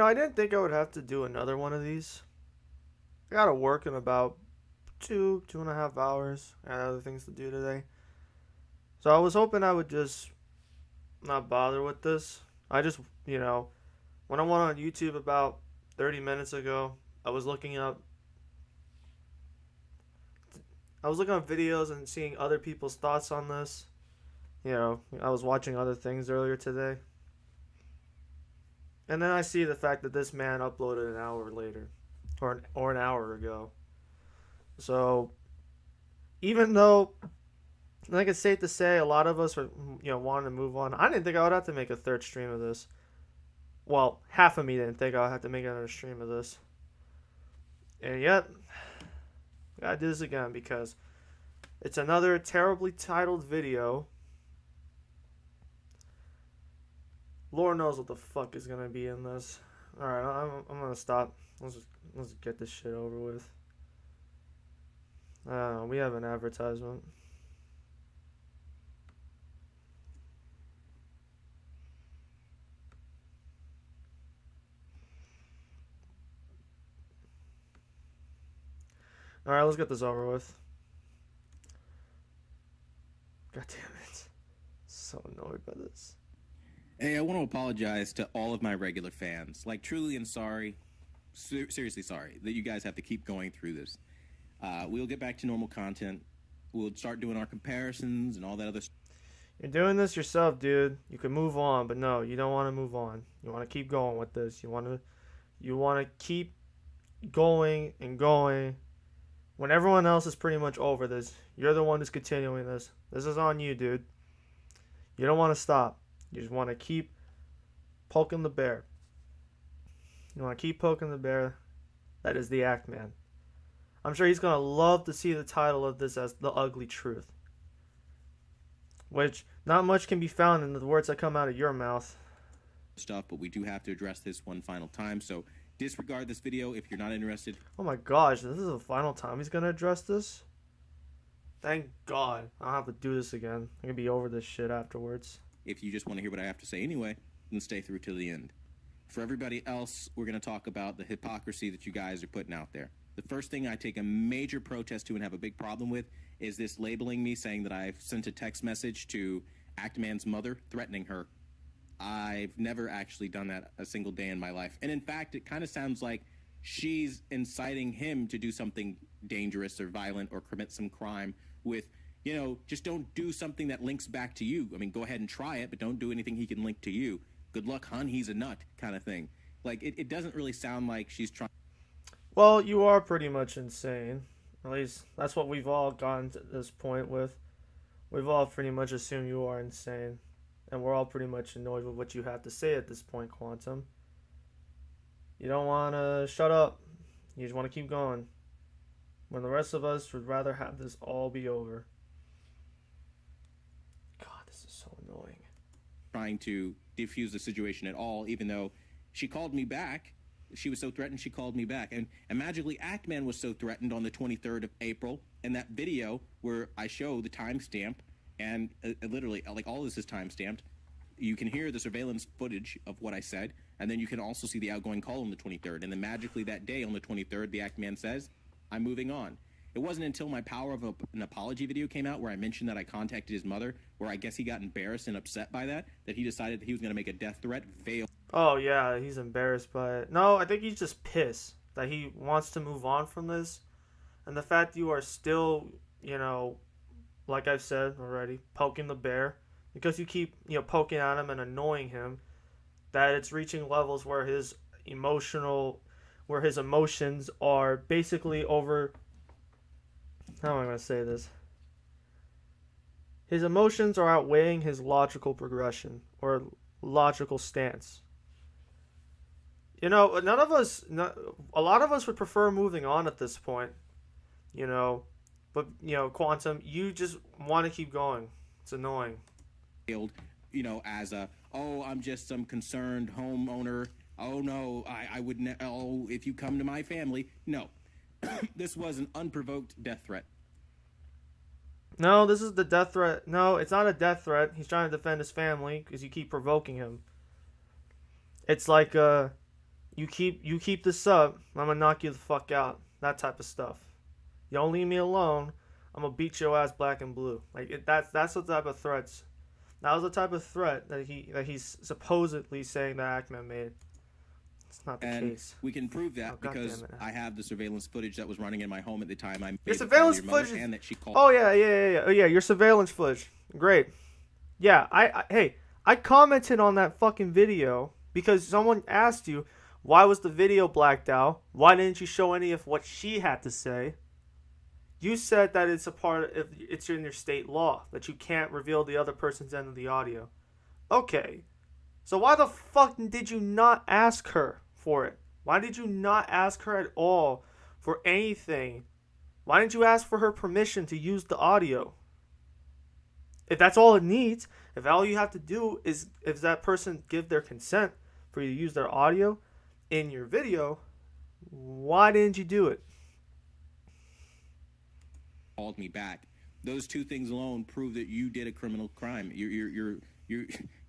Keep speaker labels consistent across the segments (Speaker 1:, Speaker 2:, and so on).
Speaker 1: I didn't think I would have to do another one of these. I gotta work in about 2.5 hours. I got other things to do today. So I was hoping I would just not bother with this. I just, when I went on YouTube about 30 minutes ago, I was looking up I was looking up videos and seeing other people's thoughts on this. I was watching other things earlier today. And then I see the fact that this man uploaded an hour later or an hour ago. So, even though I think it's safe to say a lot of us are wanting to move on, I didn't think I would have to make a third stream of this. Well, half of me didn't think I would have to make another stream of this. And yet, I gotta do this again because it's another terribly titled video. Lord knows what the fuck is gonna be in this. Alright, I'm gonna stop. Let's get this shit over with. We have an advertisement. Alright, let's get this over with. God damn it. So annoyed by this.
Speaker 2: Hey, I want to apologize to all of my regular fans. Like, truly and sorry, seriously sorry, that you guys have to keep going through this. We'll get back to normal content. We'll start doing our comparisons and all that other stuff.
Speaker 1: You're doing this yourself, dude. You can move on, but no, you don't want to move on. You want to keep going with this. You want to keep going and going. When everyone else is pretty much over this, you're the one who's continuing this. This is on you, dude. You don't want to stop. You just want to keep poking the bear. You want to keep poking the bear. That is the Act Man. I'm sure he's going to love to see the title of this as The Ugly Truth. Which, not much can be found in the words that come out of your mouth.
Speaker 2: But we do have to address this one final time, so disregard this video if you're not interested.
Speaker 1: Oh my gosh, this is the final time he's going to address this? Thank God. I don't have to do this again. I can be over this shit afterwards.
Speaker 2: If you just want to hear what I have to say anyway, then stay through till the end. For everybody else, we're going to talk about the hypocrisy that you guys are putting out there. The first thing I take a major protest to and have a big problem with is this labeling me, saying that I've sent a text message to Actman's mother threatening her. I've never actually done that a single day in my life. And in fact, it kind of sounds like she's inciting him to do something dangerous or violent or commit some crime with, just don't do something that links back to you. I mean, go ahead and try it, but don't do anything he can link to you. Good luck, hon, he's a nut, kind of thing. Like, it doesn't really sound like she's trying.
Speaker 1: Well, you are pretty much insane. At least that's what we've all gotten to this point with. We've all pretty much assumed you are insane. And we're all pretty much annoyed with what you have to say at this point, Quantum. You don't want to shut up. You just want to keep going. When the rest of us would rather have this all be over. God, this is so annoying.
Speaker 2: Trying to defuse the situation at all, even though she called me back. She was so threatened, she called me back. And magically, Actman was so threatened on the 23rd of April. And that video where I show the timestamp, and literally, like, all this is timestamped. You can hear the surveillance footage of what I said, and then you can also see the outgoing call on the 23rd. And then magically that day on the 23rd, the Actman says, I'm moving on. It wasn't until my Power of an Apology video came out where I mentioned that I contacted his mother, where I guess he got embarrassed and upset by that he decided that he was going to make a death threat veil.
Speaker 1: Oh, yeah, he's embarrassed by it. No, I think he's just pissed that he wants to move on from this. And the fact you are still, like I've said already, poking the bear. Because you keep, poking at him and annoying him, that it's reaching levels where his emotions are basically over. How am I going to say this? His emotions are outweighing his logical progression or logical stance. A lot of us would prefer moving on at this point, but, Quantum, you just want to keep going. It's annoying.
Speaker 2: As I'm just some concerned homeowner. Oh no, I would if you come to my family. No. This was an unprovoked death threat.
Speaker 1: No, this is the death threat. No, it's not a death threat. He's trying to defend his family because you keep provoking him. It's like you keep this up, I'm gonna knock you the fuck out. That type of stuff. You don't leave me alone, I'm gonna beat your ass black and blue. That's the type of threats. That was the type of threat that he's supposedly saying that Ackman made. It's not the
Speaker 2: And
Speaker 1: case.
Speaker 2: we can prove that
Speaker 1: Oh, God
Speaker 2: because
Speaker 1: damn it.
Speaker 2: I have the surveillance footage that was running in my home at the time. I made
Speaker 1: Your
Speaker 2: the call to
Speaker 1: surveillance
Speaker 2: your mother
Speaker 1: footage.
Speaker 2: and that she called.
Speaker 1: Oh yeah. Your surveillance footage. Great. Yeah. Hey, I commented on that fucking video because someone asked you why was the video blacked out? Why didn't you show any of what she had to say? You said that it's a part of it's in your state law that you can't reveal the other person's end of the audio. Okay. So why the fuck did you not ask her for it? Why did you not ask her at all for anything? Why didn't you ask for her permission to use the audio? If that's all it needs, if all you have to do is if that person give their consent for you to use their audio in your video, why didn't you do it?
Speaker 2: Called me back. Those two things alone prove that you did a criminal crime. You're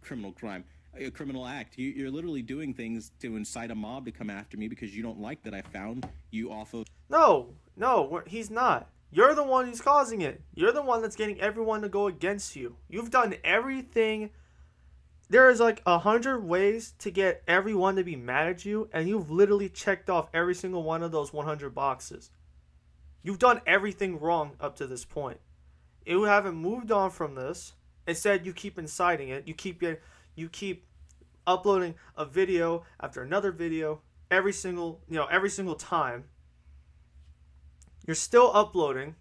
Speaker 2: criminal crime, a criminal act. You're literally doing things to incite a mob to come after me because you don't like that I found you off of.
Speaker 1: No, he's not. You're the one who's causing it. You're the one that's getting everyone to go against you. You've done everything. There is like 100 ways to get everyone to be mad at you, and you've literally checked off every single one of those 100 boxes. You've done everything wrong up to this point. You haven't moved on from this. Instead, you keep inciting it. You keep uploading a video after another video every single time. You're still uploading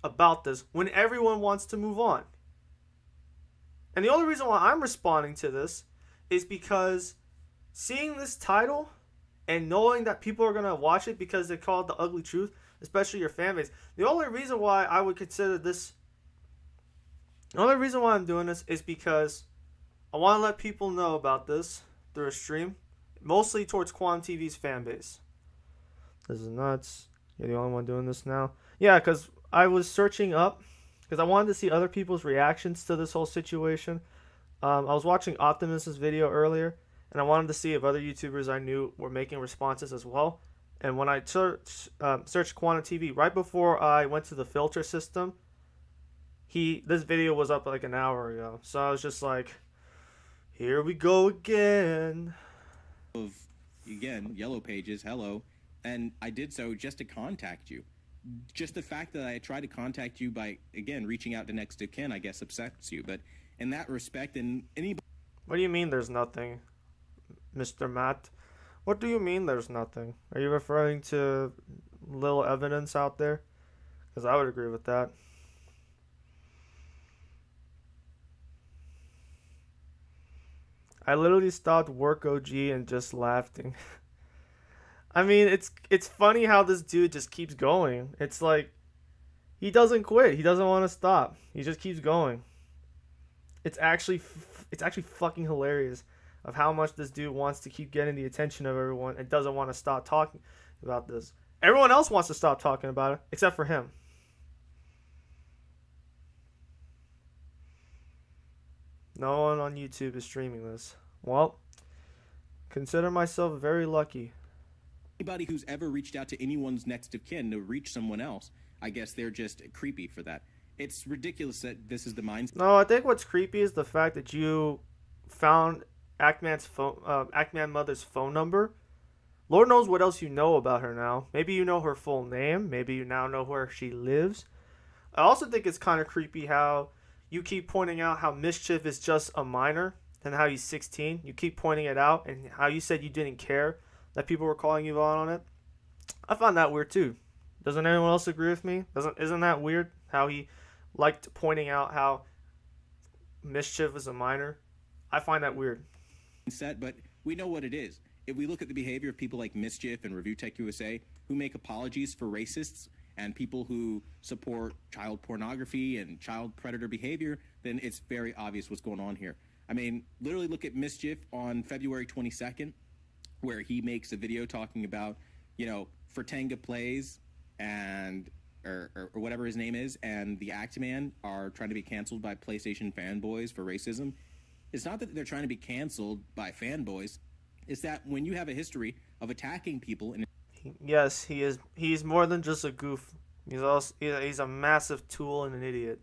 Speaker 1: about this when everyone wants to move on. And the only reason why I'm responding to this is because seeing this title and knowing that people are going to watch it because they call it The Ugly Truth, especially your fan base. The only reason why I would consider this, the only reason why I'm doing this is because I want to let people know about this through a stream, mostly towards Quantum TV's fan base. This is nuts. You're the only one doing this now? Yeah, because I was searching up, because I wanted to see other people's reactions to this whole situation. I was watching Optimus's video earlier, and I wanted to see if other YouTubers I knew were making responses as well. And when I searched Quantum TV, right before I went to the filter system, this video was up like an hour ago. So I was just like, here we go again.
Speaker 2: Again, Yellow Pages, hello. And I did so just to contact you. Just the fact that I tried to contact you by, again, reaching out to next of kin, I guess, upsets you. But in that respect, and anybody...
Speaker 1: What do you mean there's nothing, Mr. Matt? What do you mean there's nothing? Are you referring to little evidence out there? Because I would agree with that. I literally stopped Work OG and just laughing. I mean, it's funny how this dude just keeps going. It's like he doesn't quit. He doesn't want to stop. He just keeps going. It's actually fucking hilarious of how much this dude wants to keep getting the attention of everyone and doesn't want to stop talking about this. Everyone else wants to stop talking about it except for him. No one on YouTube is streaming this. Well, consider myself very lucky.
Speaker 2: Anybody who's ever reached out to anyone's next of kin to reach someone else, I guess they're just creepy for that. It's ridiculous that this is the mindset.
Speaker 1: No, I think what's creepy is the fact that you found Ackman Mother's phone number. Lord knows what else you know about her now. Maybe you know her full name. Maybe you now know where she lives. I also think it's kind of creepy how you keep pointing out how Mischief is just a minor and how he's 16. You keep pointing it out, and how you said you didn't care that people were calling you out on it. I found that weird too. Doesn't anyone else agree with me? Isn't that weird how he liked pointing out how Mischief is a minor? I find that weird.
Speaker 2: But we know what it is. If we look at the behavior of people like Mischief and Review Tech USA, who make apologies for racists and people who support child pornography and child predator behavior, then it's very obvious what's going on here. I mean, literally look at Mischief on February 22nd, where he makes a video talking about, Fertanga Plays and or whatever his name is, and the Actman are trying to be canceled by PlayStation fanboys for racism. It's not that they're trying to be canceled by fanboys. is that when you have a history of attacking people and
Speaker 1: Yes, he is. He's more than just a goof. He's a massive tool and an idiot.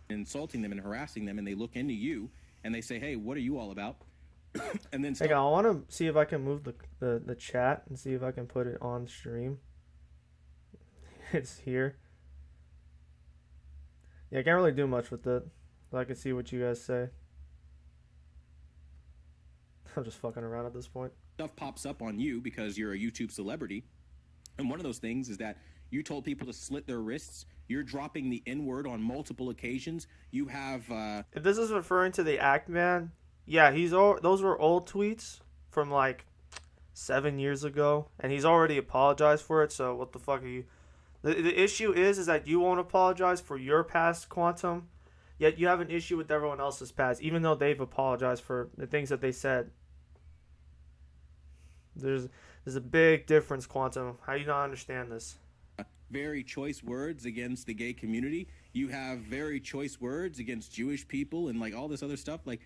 Speaker 2: insulting them and harassing them, and they look into you and they say, "Hey, what are you all about?" and then
Speaker 1: Hey, I want to see if I can move the chat and see if I can put it on stream. It's here. Yeah, I can't really do much with it. But I can see what you guys say. I'm just fucking around at this point.
Speaker 2: stuff pops up on you because you're a YouTube celebrity. And one of those things is that you told people to slit their wrists. You're dropping the N word on multiple occasions. You have
Speaker 1: If this is referring to the Act Man, yeah, those were old tweets from like 7 years ago, and he's already apologized for it. So what the fuck are you? The issue is that you won't apologize for your past, Quantum, yet you have an issue with everyone else's past, even though they've apologized for the things that they said. There's a big difference, Quantum. How do you not understand this?
Speaker 2: very choice words against the gay community. You have very choice words against Jewish people and like all this other stuff. Like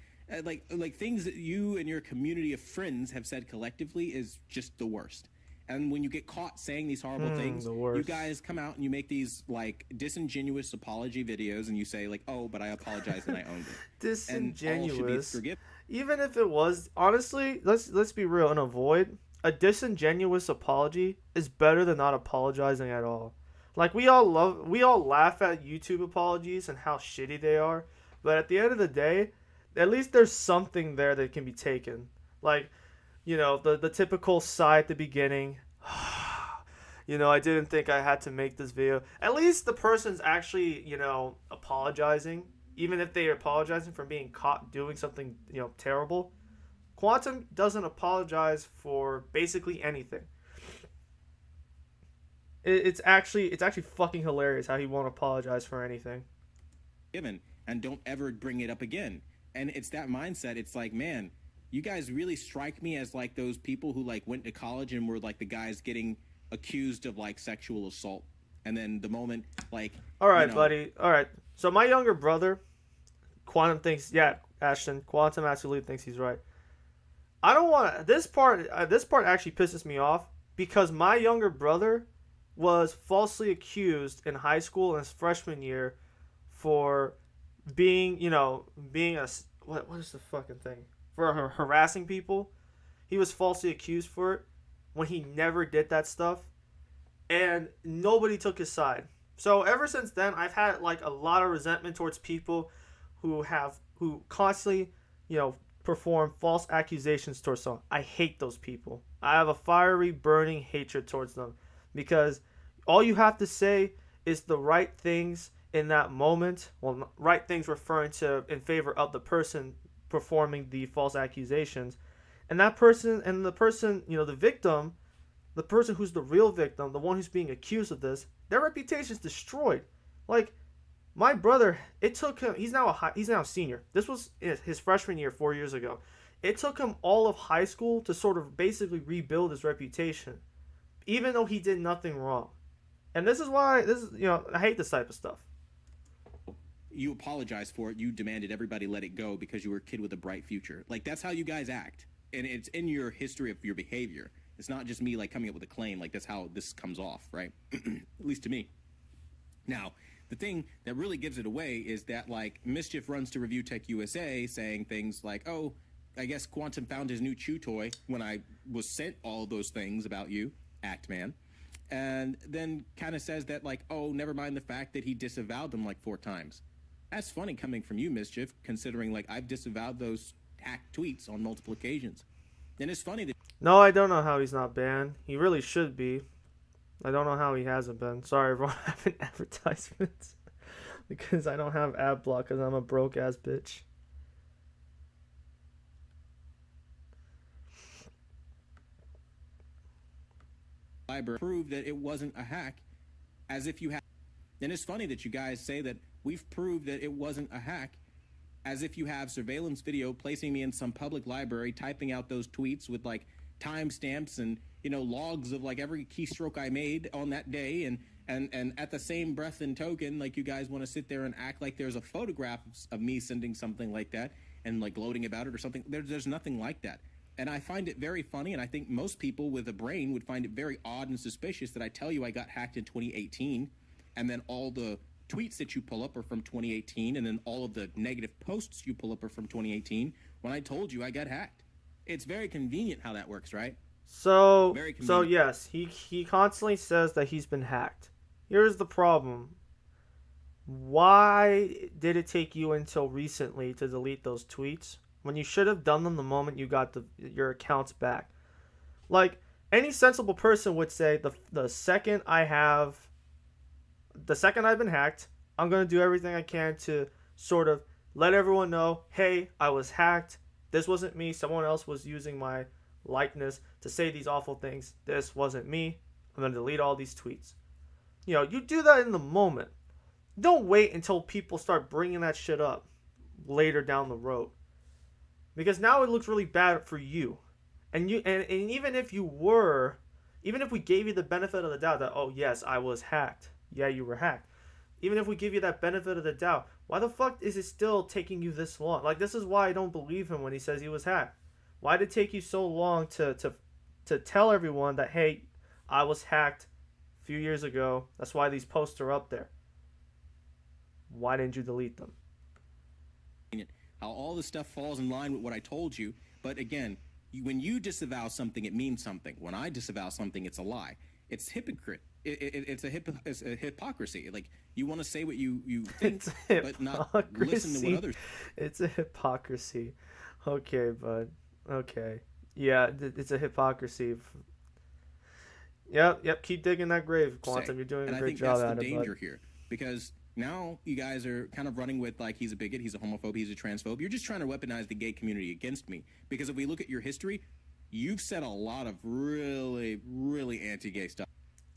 Speaker 2: things that you and your community of friends have said collectively is just the worst. And when you get caught saying these horrible things, you guys come out and you make these like disingenuous apology videos and you say like, "Oh, but I apologize and I owned it."
Speaker 1: Disingenuous.
Speaker 2: And all should be forgiven.
Speaker 1: Even if it was, honestly, let's be real and avoid a disingenuous apology is better than not apologizing at all. Like we all laugh at YouTube apologies and how shitty they are, but at the end of the day, at least there's something there that can be taken. Like, you know, the typical sigh at the beginning. You know, I didn't think I had to make this video. At least the person's actually, you know, apologizing, even if they are apologizing for being caught doing something, you know, terrible. Quantum doesn't apologize for basically anything. It's actually fucking hilarious how he won't apologize for anything.
Speaker 2: And don't ever bring it up again. And it's that mindset. It's like, man, you guys really strike me as like those people who like went to college and were like the guys getting accused of like sexual assault. And then the moment like,
Speaker 1: all right, buddy. All right. So my younger brother, Quantum thinks, yeah, Ashton, Quantum absolutely thinks he's right. I don't want to. This part actually pisses me off because my younger brother was falsely accused in high school in his freshman year for being, you know, being a what is the fucking thing? For harassing people. He was falsely accused for it when he never did that stuff, and nobody took his side. So ever since then, I've had like a lot of resentment towards people who constantly, you know, perform false accusations towards someone. I hate those people. I have a fiery, burning hatred towards them because all you have to say is the right things in that moment. Well, right things referring to in favor of the person performing the false accusations, and that person and the person, you know, the victim, the person who's the real victim, the one who's being accused of this, their reputation is destroyed. Like my brother, it took him. He's now a senior. This was his freshman year 4 years ago. It took him all of high school to sort of basically rebuild his reputation, even though he did nothing wrong. And this is why you know, I hate this type of stuff.
Speaker 2: You apologized for it. You demanded everybody let it go because you were a kid with a bright future. Like that's how you guys act, and it's in your history of your behavior. It's not just me like coming up with a claim. Like that's how this comes off, right? At least to me. Now, the thing that really gives it away is that like Mischief runs to Review Tech USA saying things like, "Oh, I guess Quantum found his new chew toy when I was sent all those things about you, Act Man." And then kind of says that like, "Oh, never mind the fact that he disavowed them like 4 times." That's funny coming from you, Mischief, considering like I've disavowed those hacked tweets on multiple occasions. And it's funny that
Speaker 1: no, I don't know how he's not banned. He really should be. I don't know how he hasn't been. Sorry, everyone, I have advertisements because I don't have ad block because I'm a broke ass bitch.
Speaker 2: library proved that it wasn't a hack, as if you have. And it's funny that you guys say that we've proved that it wasn't a hack, as if you have surveillance video placing me in some public library, typing out those tweets with like timestamps and, you know, logs of like every keystroke I made on that day, and at the same breath and token, like you guys want to sit there and act like there's a photograph of me sending something like that and like gloating about it or something. There's nothing like that. And I find it very funny, and I think most people with a brain would find it very odd and suspicious that I tell you I got hacked in 2018, and then all the tweets that you pull up are from 2018, and then all of the negative posts you pull up are from 2018, when I told you I got hacked. It's very convenient how that works, right?
Speaker 1: So,
Speaker 2: Very
Speaker 1: so
Speaker 2: convenient.
Speaker 1: yes, he constantly says that he's been hacked. Here's the problem. Why did it take you until recently to delete those tweets when you should have done them the moment you got your accounts back? Like, any sensible person would say the second I've been hacked, I'm going to do everything I can to sort of let everyone know, hey, I was hacked. This wasn't me. Someone else was using my likeness to say these awful things. This wasn't me. I'm going to delete all these tweets. You do that in the moment. Don't wait until people start bringing that shit up later down the road. Because now it looks really bad for you. And even if we gave you the benefit of the doubt that, oh yes, I was hacked. Yeah, you were hacked. Even if we give you that benefit of the doubt, why the fuck is it still taking you this long? Like, this is why I don't believe him when he says he was hacked. Why did it take you so long to tell everyone that, hey, I was hacked a few years ago? That's why these posts are up there. Why didn't you delete them?
Speaker 2: How all this stuff falls in line with what I told you. But again, when you disavow something, it means something. When I disavow something, it's a lie. It's hypocrite. It's a hypocrisy. Like, you want to say what you think, but not listen to what others.
Speaker 1: It's a hypocrisy. Okay, bud. Okay. Yeah, it's a hypocrisy. Yep. Keep digging that grave, Quantum. You're doing a great job at it.
Speaker 2: And I think that's the danger here, because now you guys are kind of running with, like, he's a bigot, he's a homophobe, he's a transphobe. You're just trying to weaponize the gay community against me. Because if we look at your history, you've said a lot of really, really anti-gay stuff.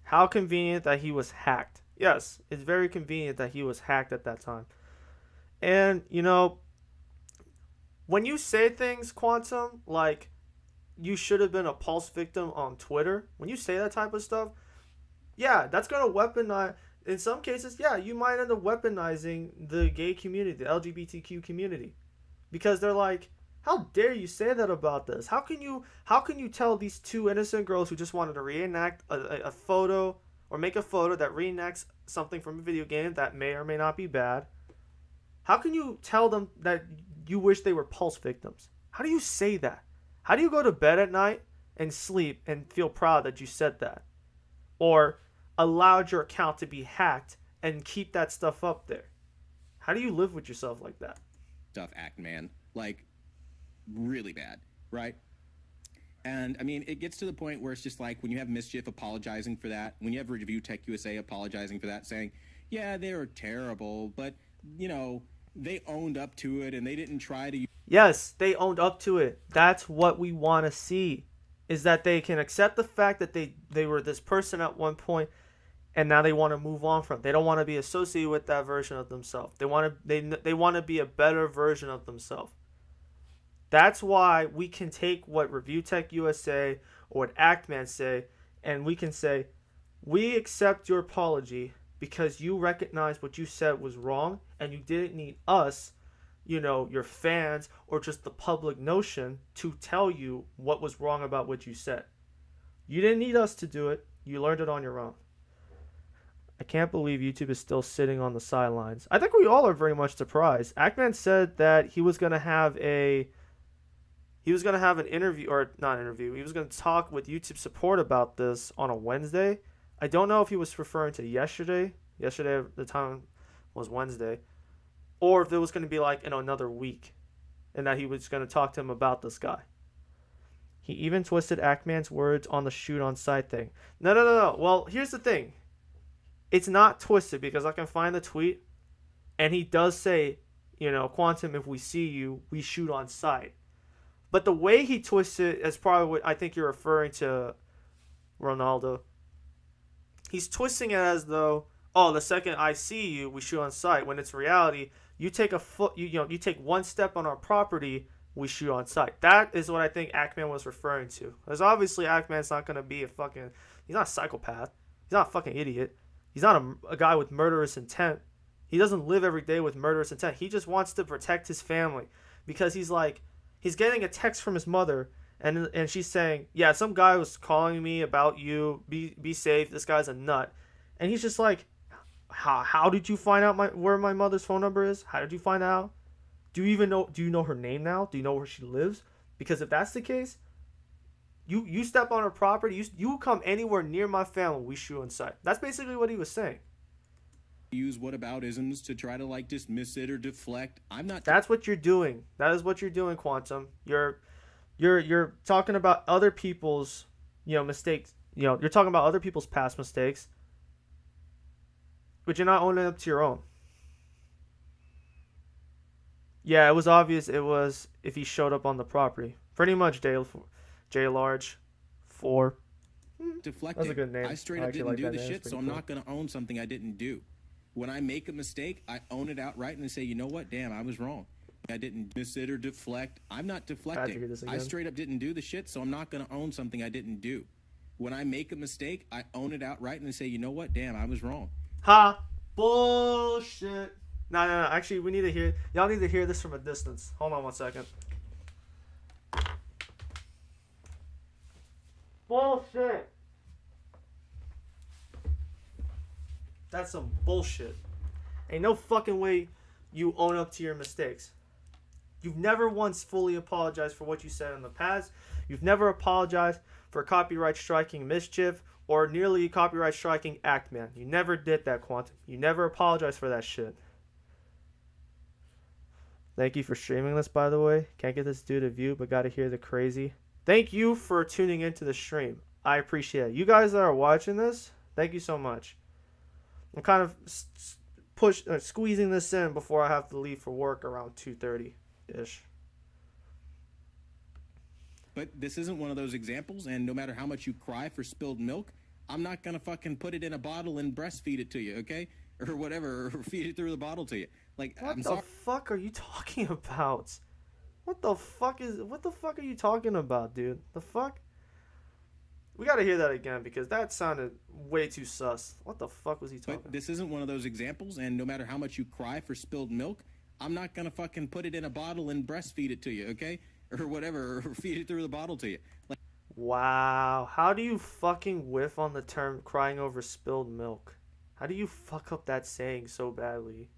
Speaker 1: How convenient that he was hacked. Yes, it's very convenient that he was hacked at that time. And, when you say things, Quantum, like you should have been a Pulse victim on Twitter, when you say that type of stuff, yeah, that's going to weaponize. In some cases, yeah, you might end up weaponizing the gay community, the LGBTQ community, because they're like, how dare you say that about this? How can you tell these two innocent girls who just wanted to reenact a photo or make a photo that reenacts something from a video game that may or may not be bad? How can you tell them that you wish they were Pulse victims? How do you say that? How do you go to bed at night and sleep and feel proud that you said that? Or allowed your account to be hacked and keep that stuff up there? How do you live with yourself like that?
Speaker 2: Stuff act, man. Like, really bad, right? And I mean, it gets to the point where it's just like, when you have Mischief apologizing for that, when you have Review Tech USA apologizing for that, saying, yeah, they were terrible, but they owned up to it and they didn't try to.
Speaker 1: Yes, they owned up to it. That's what we want to see, is that they can accept the fact that they were this person at one point, and now they want to move on from it. They don't want to be associated with that version of themselves. They want to be a better version of themselves. That's why we can take what Review Tech USA or what Actman say, and we can say, we accept your apology because you recognize what you said was wrong, and you didn't need us, your fans, or just the public notion to tell you what was wrong about what you said. You didn't need us to do it. You learned it on your own. I can't believe YouTube is still sitting on the sidelines. I think we all are very much surprised. Actman said that he was going to have an interview, or not interview. He was going to talk with YouTube support about this on a Wednesday. I don't know if he was referring to yesterday. Yesterday, the time was Wednesday. Or if it was going to be like in another week, and that he was going to talk to him about this guy. He even twisted Actman's words on the shoot on site thing. No. Well, here's the thing. It's not twisted, because I can find the tweet, and he does say, Quantum, if we see you, we shoot on site. But the way he twists it is probably what I think you're referring to, Ronaldo. He's twisting it as though, oh, the second I see you, we shoot on site. When it's reality, you take you take one step on our property, we shoot on site. That is what I think Actman was referring to. Because obviously Actman's not going to be he's not a psychopath. He's not a fucking idiot. He's not a guy with murderous intent. He doesn't live every day with murderous intent. He just wants to protect his family. Because he's getting a text from his mother And she's saying, yeah, some guy was calling me about you. Be safe. This guy's a nut. And he's just like, how did you find out where my mother's phone number is? How did you find out? Do you know her name now? Do you know where she lives? Because if that's the case, you step on her property, you come anywhere near my family, we shoot inside. That's basically what he was saying.
Speaker 2: Use whataboutisms to try to like dismiss it or deflect. I'm not.
Speaker 1: That's what you're doing. That is what you're doing, Quantum. You're talking about other people's, mistakes. You're talking about other people's past mistakes, but you're not owning up to your own. Yeah, it was obvious. It was if he showed up on the property. Pretty much J Large 4.
Speaker 2: Deflecting.
Speaker 1: That's a good name.
Speaker 2: I straight
Speaker 1: I
Speaker 2: up
Speaker 1: actually
Speaker 2: didn't
Speaker 1: like
Speaker 2: do
Speaker 1: that
Speaker 2: the
Speaker 1: name.
Speaker 2: shit,
Speaker 1: It's
Speaker 2: so
Speaker 1: pretty
Speaker 2: I'm
Speaker 1: cool.
Speaker 2: not going to own something I didn't do. When I make a mistake, I own it outright and say, you know what? Damn, I was wrong. I didn't miss it or deflect. I'm not
Speaker 1: I had to
Speaker 2: deflecting.
Speaker 1: hear this
Speaker 2: I
Speaker 1: again.
Speaker 2: straight up didn't do the shit, so I'm not going to own something I didn't do. When I make a mistake, I own it outright and say, you know what? Damn, I was wrong.
Speaker 1: Ha! Bullshit. No. Actually, we need to hear. Y'all need to hear this from a distance. Hold on one second. Bullshit. That's some bullshit. Ain't no fucking way you own up to your mistakes. You've never once fully apologized for what you said in the past. You've never apologized for copyright striking Mischief or nearly copyright striking Actman. You never did that, Quantum. You never apologized for that shit. Thank you for streaming this, by the way. Can't get this dude a view, but gotta hear the crazy. Thank you for tuning into the stream. I appreciate it. You guys that are watching this, thank you so much. I'm kind of squeezing this in before I have to leave for work around 2:30-ish.
Speaker 2: But this isn't one of those examples, and no matter how much you cry for spilled milk, I'm not going to fucking put it in a bottle and breastfeed it to you, okay? Or whatever, or feed it through the bottle to you. Like,
Speaker 1: What
Speaker 2: I'm
Speaker 1: the
Speaker 2: sorry.
Speaker 1: fuck are you talking about? What the fuck are you talking about, dude? The fuck? We gotta hear that again because that sounded way too sus. What the fuck was he talking
Speaker 2: But this isn't one of those examples, and no matter how much you cry for spilled milk, I'm not going to fucking put it in a bottle and breastfeed it to you, okay? Or whatever, or feed it through the bottle to you. Like,
Speaker 1: Wow, how do you fucking whiff on the term crying over spilled milk? How do you fuck up that saying so badly?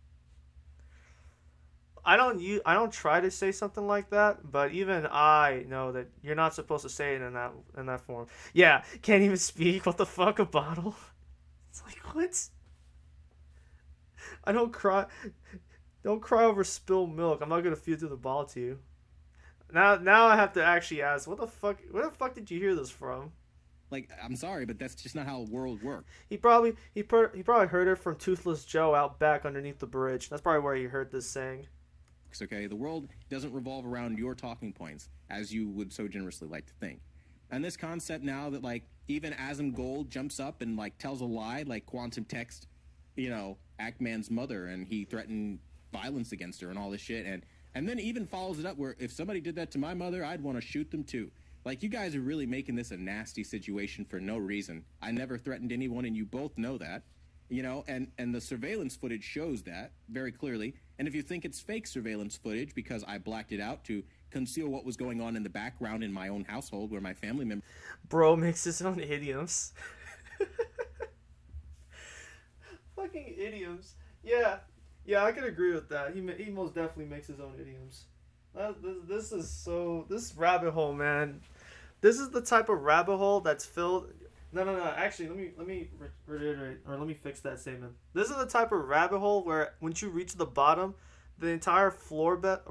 Speaker 1: I don't try to say something like that, but even I know that you're not supposed to say it in that form. Yeah, can't even speak. What the fuck, a bottle? It's like what? I don't cry. Don't cry over spilled milk. I'm not gonna feed through the bottle to you. Now I have to actually ask, what the fuck? Where the fuck did you hear this from?
Speaker 2: I'm sorry, but that's just not how the world works.
Speaker 1: He probably heard it from Toothless Joe out back underneath the bridge. That's probably where he heard this saying.
Speaker 2: Okay, the world doesn't revolve around your talking points, as you would so generously like to think. And this concept now that like even Asmongold jumps up and like tells a lie, like Quantum text, Actman's mother, and he threatened violence against her and all this shit, and then even follows it up where if somebody did that to my mother, I'd want to shoot them too. Like, you guys are really making this a nasty situation for no reason. I never threatened anyone, and you both know that. And the surveillance footage shows that very clearly. And if you think it's fake surveillance footage because I blacked it out to conceal what was going on in the background in my own household where my family members...
Speaker 1: Bro makes his own idioms. Fucking idioms. Yeah, I can agree with that. He most definitely makes his own idioms. This rabbit hole, man. This is the type of rabbit hole that's filled. No. Actually, let me reiterate, or let me fix that statement. This is the type of rabbit hole where once you reach the bottom, the entire floorboard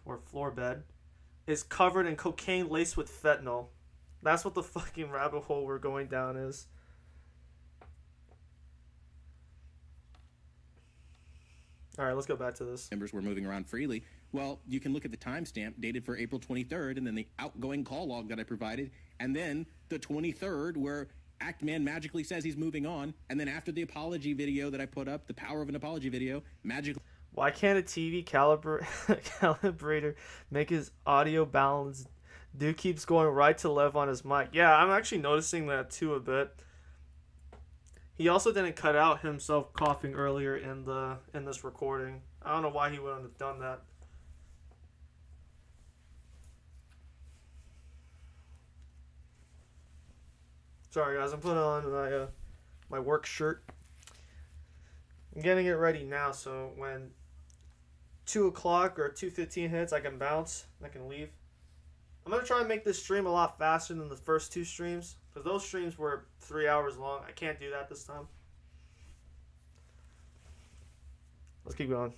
Speaker 1: or floor bed is covered in cocaine laced with fentanyl. That's what the fucking rabbit hole we're going down is. All right, let's go back to this.
Speaker 2: Members were moving around freely. Well, you can look at the timestamp dated for April 23rd, and then the outgoing call log that I provided, and then the 23rd where Actman magically says he's moving on, and then after the apology video that I put up, the power of an apology video, magically...
Speaker 1: Why can't a TV calibrator make his audio balanced? Dude keeps going right to left on his mic. Yeah, I'm actually noticing that too a bit. He also didn't cut out himself coughing earlier in this recording. I don't know why he wouldn't have done that. Sorry guys, I'm putting on my work shirt. I'm getting it ready now, so when 2 o'clock or 2:15 hits, I can bounce. I can leave. I'm gonna try and make this stream a lot faster than the first two streams, because those streams were 3 hours long. I can't do that this time. Let's keep going.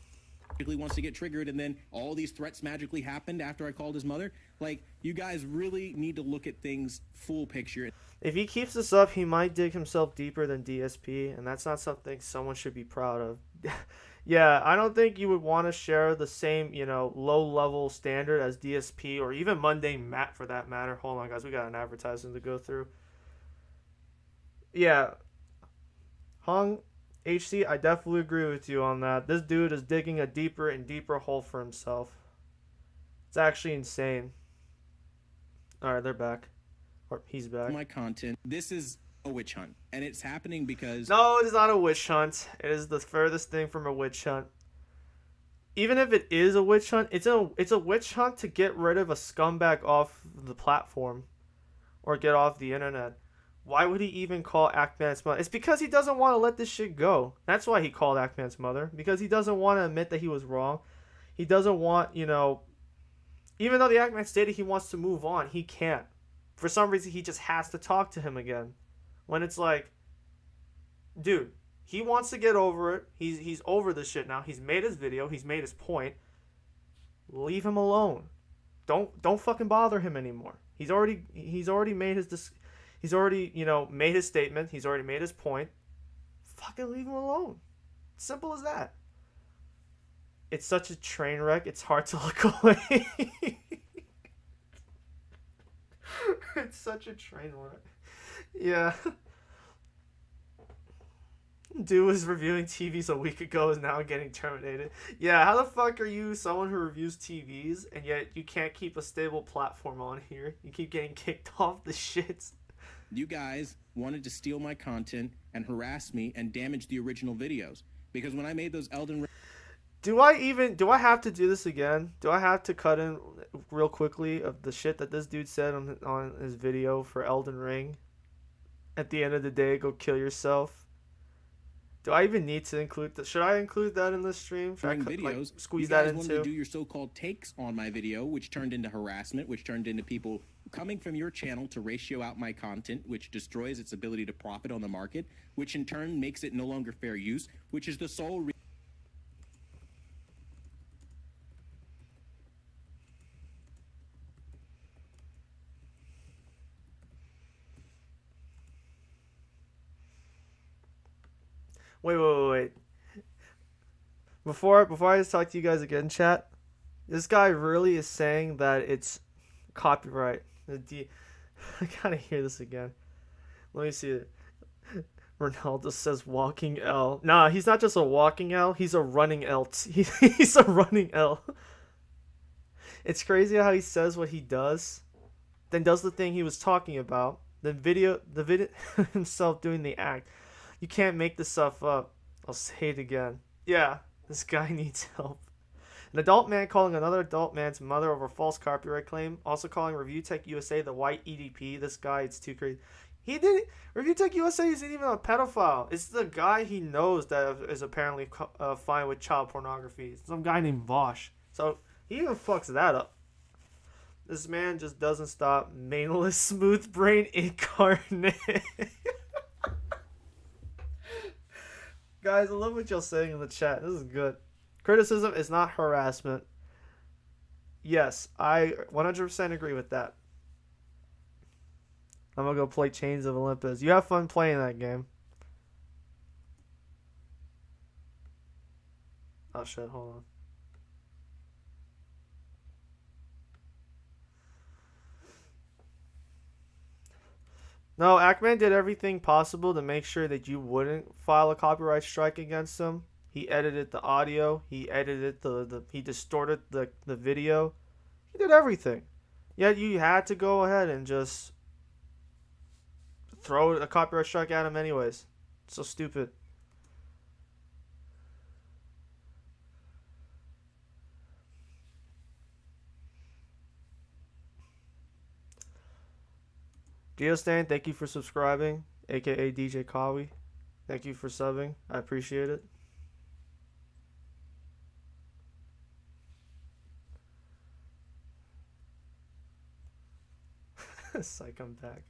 Speaker 2: Magically wants to get triggered, and then all these threats magically happened after I called his mother. Like, you guys really need to look at things full picture.
Speaker 1: If he keeps this up, he might dig himself deeper than DSP, and that's not something someone should be proud of. Yeah, I don't think you would want to share the same, low-level standard as DSP or even Mundane Matt for that matter. Hold on, guys, we got an advertisement to go through. Yeah, Hung HC, I definitely agree with you on that. This dude is digging a deeper and deeper hole for himself. It's actually insane. All right, they're back. Or he's back.
Speaker 2: My content. This is a witch hunt, and it's happening because
Speaker 1: No, it is not a witch hunt. It is the furthest thing from a witch hunt. Even if it is a witch hunt, it's a witch hunt to get rid of a scumbag off the platform or get off the internet. Why would he even call Ackman's mother? It's because he doesn't want to let this shit go. That's why he called Ackman's mother. Because he doesn't want to admit that he was wrong. He doesn't want, even though the Ackman stated he wants to move on, he can't. For some reason, he just has to talk to him again. When it's like, dude, he wants to get over it. He's over this shit now. He's made his video. He's made his point. Leave him alone. Don't fucking bother him anymore. He's already made his he's already, made his statement. He's already made his point. Fucking leave him alone. Simple as that. It's such a train wreck. It's hard to look away. It's such a train wreck. Yeah. Dude was reviewing TVs a week ago, is now getting terminated. Yeah, how the fuck are you someone who reviews TVs and yet you can't keep a stable platform on here? You keep getting kicked off the shits.
Speaker 2: you guys wanted to steal my content and harass me and damage the original videos. Because when I made those Elden Ring...
Speaker 1: Do I have to do this again? Do I have to cut in real quickly of the shit that this dude said on his video for Elden Ring? At the end of the day, go kill yourself. Do I even need to include that? Should I include that in this stream? Should I
Speaker 2: videos,
Speaker 1: squeeze that into?
Speaker 2: You guys wanted to do your so-called takes on my video, which turned into harassment, which turned into people coming from your channel to ratio out my content, which destroys its ability to profit on the market, which in turn makes it no longer fair use, which is the sole reason.
Speaker 1: Wait. Before I just talk to you guys again, chat, this guy really is saying that it's copyright. I gotta hear this again. Let me see it. Ronaldo says walking L. Nah, he's not just a walking L, he's a running L. He's a running L. It's crazy how he says what he does, then does the thing he was talking about, then the video himself doing the act. You can't make this stuff up. I'll say it again. Yeah, this guy needs help. An adult man calling another adult man's mother over false copyright claim. Also calling Review Tech USA the white EDP. This guy, it's too crazy. He didn't. Review Tech USA isn't even a pedophile. It's the guy he knows that is apparently fine with child pornography. It's some guy named Vosh. So he even fucks that up. This man just doesn't stop. Mainless smooth brain incarnate. Guys, I love what y'all saying in the chat. This is good. Criticism is not harassment. Yes, I 100% agree with that. I'm gonna go play Chains of Olympus. You have fun playing that game. Oh shit, hold on. No, Ackman did everything possible to make sure that you wouldn't file a copyright strike against him. He edited the audio. He edited he distorted the video. He did everything. Yet you had to go ahead and just throw a copyright strike at him anyways. So stupid. Geostain, thank you for subscribing, aka DJ Kawi. Thank you for subbing. I appreciate it. Psych, I'm back.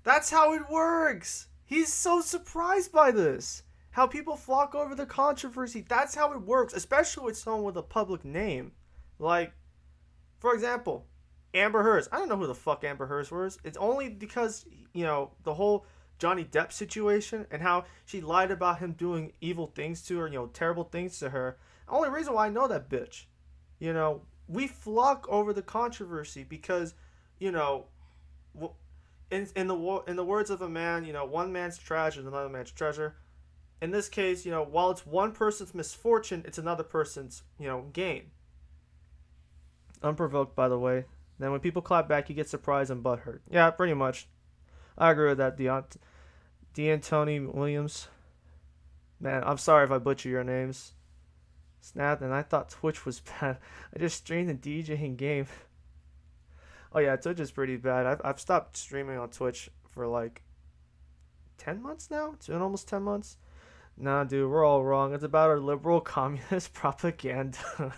Speaker 1: That's how it works. He's so surprised by this. How people flock over the controversy. That's how it works, especially with someone with a public name. Like, for example, Amber Heard. I don't know who the fuck Amber Heard was. It's only because, the whole Johnny Depp situation and how she lied about him doing evil things to her, terrible things to her. The only reason why I know that bitch. We flock over the controversy because, you know, in the words of a man, one man's trash is another man's treasure. In this case, while it's one person's misfortune, it's another person's, gain. Unprovoked, by the way. Then when people clap back, you get surprised and butthurt. Yeah, pretty much. I agree with that, D'Antoni Williams. Man, I'm sorry if I butcher your names. Snap, and I thought Twitch was bad. I just streamed the DJing game. Oh yeah, Twitch is pretty bad. I've stopped streaming on Twitch for like 10 months now? It's been almost 10 months. Nah, dude, we're all wrong. It's about our liberal communist propaganda.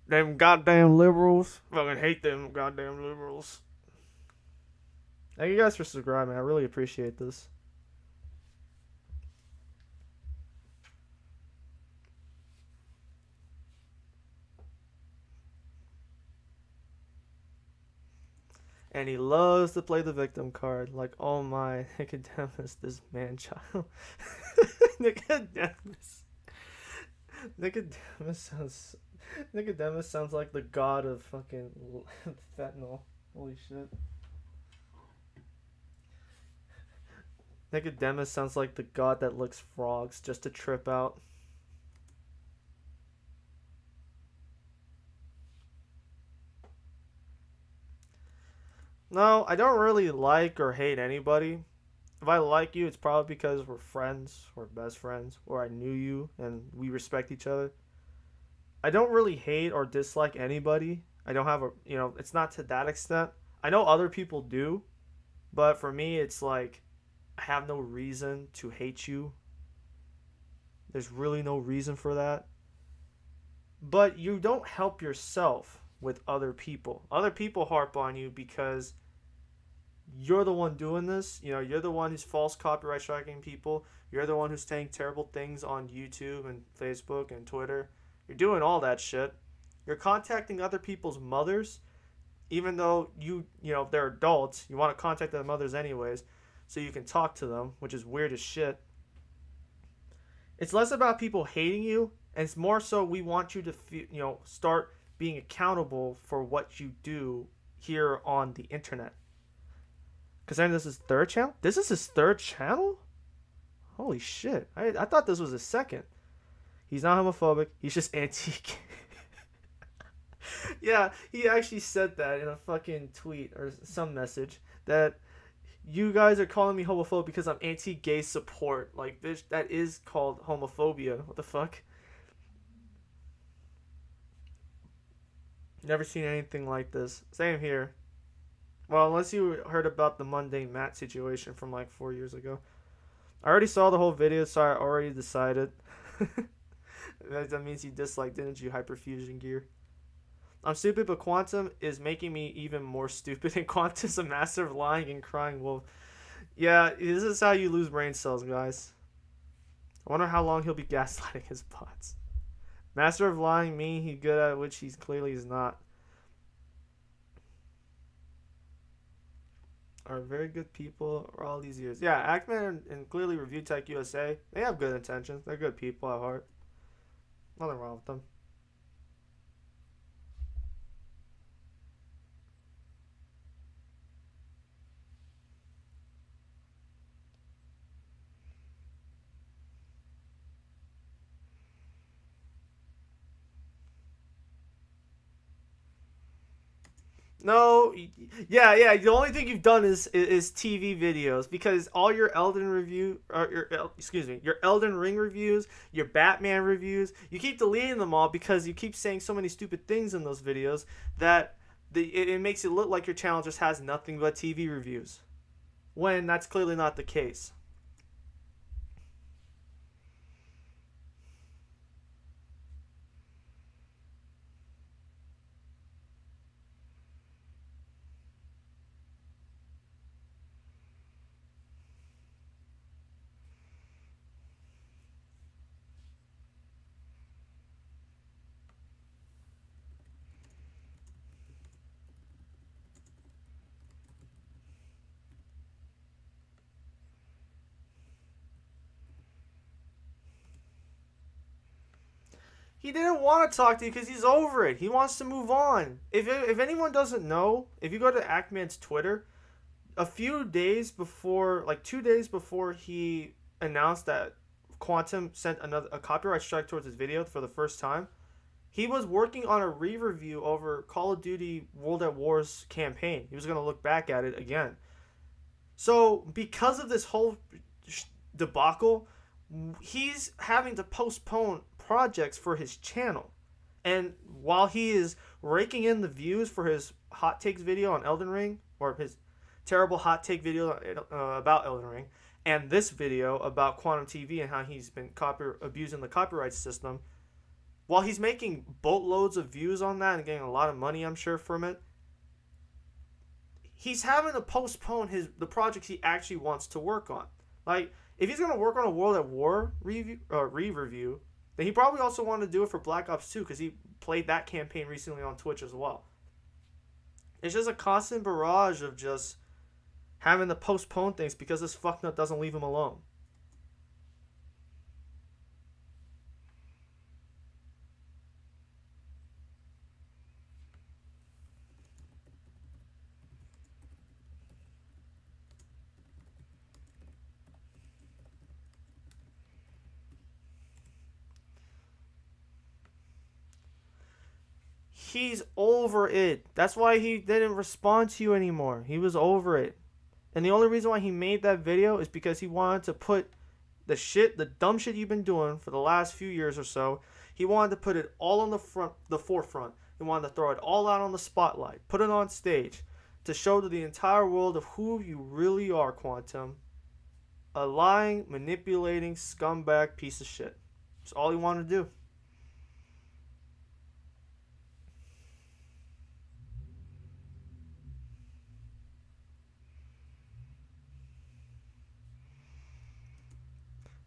Speaker 1: Them goddamn liberals. Fucking hate them goddamn liberals. Thank you guys for subscribing. I really appreciate this. And he loves to play the victim card. Like, oh my, Nicodemus, this man child. Nicodemus. Nicodemus sounds like the god of fucking fentanyl. Holy shit. Nicodemus sounds like the god that licks frogs just to trip out. No, I don't really like or hate anybody. If I like you, it's probably because we're friends, we're best friends, or I knew you and we respect each other. I don't really hate or dislike anybody. I don't have it's not to that extent. I know other people do, but for me, it's like I have no reason to hate you. There's really no reason for that. But you don't help yourself with other people. Other people harp on you because you're the one doing this. You're the one who's false copyright striking people. You're the one who's saying terrible things on YouTube and Facebook and Twitter. You're doing all that shit. You're contacting other people's mothers, even though they're adults. You want to contact their mothers anyways, so you can talk to them, which is weird as shit. It's less about people hating you, and it's more so we want you to start being accountable for what you do here on the internet. Considering this is third channel? This is his third channel? Holy shit. I thought this was his second. He's not homophobic. He's just anti-gay. Yeah, he actually said that in a fucking tweet or some message that you guys are calling me homophobic because I'm anti-gay support. Like, bitch, that is called homophobia. What the fuck? Never seen anything like this. Same here. Well, unless you heard about the Mundane Matt situation from like 4 years ago. I already saw the whole video, so I already decided. That means you disliked, didn't you, Hyperfusion Gear? I'm stupid, but Quantum is making me even more stupid, and Quantum's a master of lying and crying wolf. Yeah, this is how you lose brain cells, guys. I wonder how long he'll be gaslighting his bots. Master of lying, meaning he's good at which he clearly is not. Are very good people all these years. Yeah, Ackman and clearly Review Tech USA, they have good intentions. They're good people at heart. Nothing wrong with them. No, yeah. The only thing you've done is TV videos because all your Elden review, or excuse me, your Elden Ring reviews, your Batman reviews, you keep deleting them all because you keep saying so many stupid things in those videos that it makes it look like your channel just has nothing but TV reviews, when that's clearly not the case. He didn't want to talk to you because he's over it. He wants to move on. If anyone doesn't know, if you go to Ackman's Twitter, a few days before, like 2 days before he announced that Quantum sent a copyright strike towards his video for the first time, he was working on a re-review over Call of Duty World at War's campaign. He was going to look back at it again. So because of this whole debacle, he's having to postpone projects for his channel. And while he is raking in the views for his hot takes video on Elden Ring, or his terrible hot take video about Elden Ring, and this video about Quantum TV and how he's been abusing the copyright system, while he's making boatloads of views on that and getting a lot of money, I'm sure, from it, he's having to postpone the projects he actually wants to work on. Like, if he's gonna work on a World at War re-review, then he probably also wanted to do it for Black Ops 2 because he played that campaign recently on Twitch as well. It's just a constant barrage of just having to postpone things because this fucknut doesn't leave him alone. He's over it. That's why he didn't respond to you anymore. He was over it. And the only reason why he made that video is because he wanted to put the dumb shit you've been doing for the last few years or so, he wanted to put it all on the forefront. He wanted to throw it all out on the spotlight, put it on stage, to show to the entire world of who you really are, Quantum. A lying, manipulating, scumbag piece of shit. That's all he wanted to do.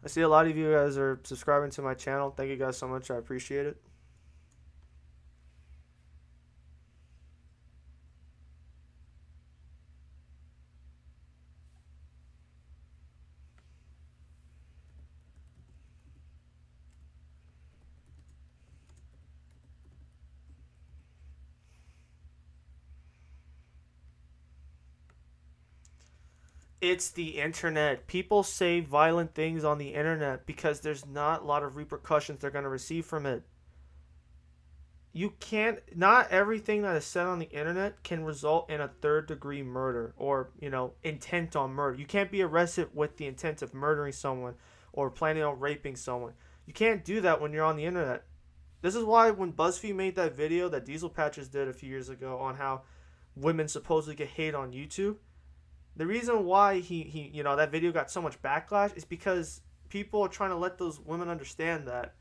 Speaker 1: I see a lot of you guys are subscribing to my channel. Thank you guys so much. I appreciate it. It's the internet. People say violent things on the internet because there's not a lot of repercussions they're going to receive from it. You can't, not everything that is said on the internet can result in a third degree murder or, intent on murder. You can't be arrested with the intent of murdering someone or planning on raping someone. You can't do that when you're on the internet. This is why when BuzzFeed made that video that Diesel Patches did a few years ago on how women supposedly get hate on YouTube, the reason why that video got so much backlash is because people are trying to let those women understand that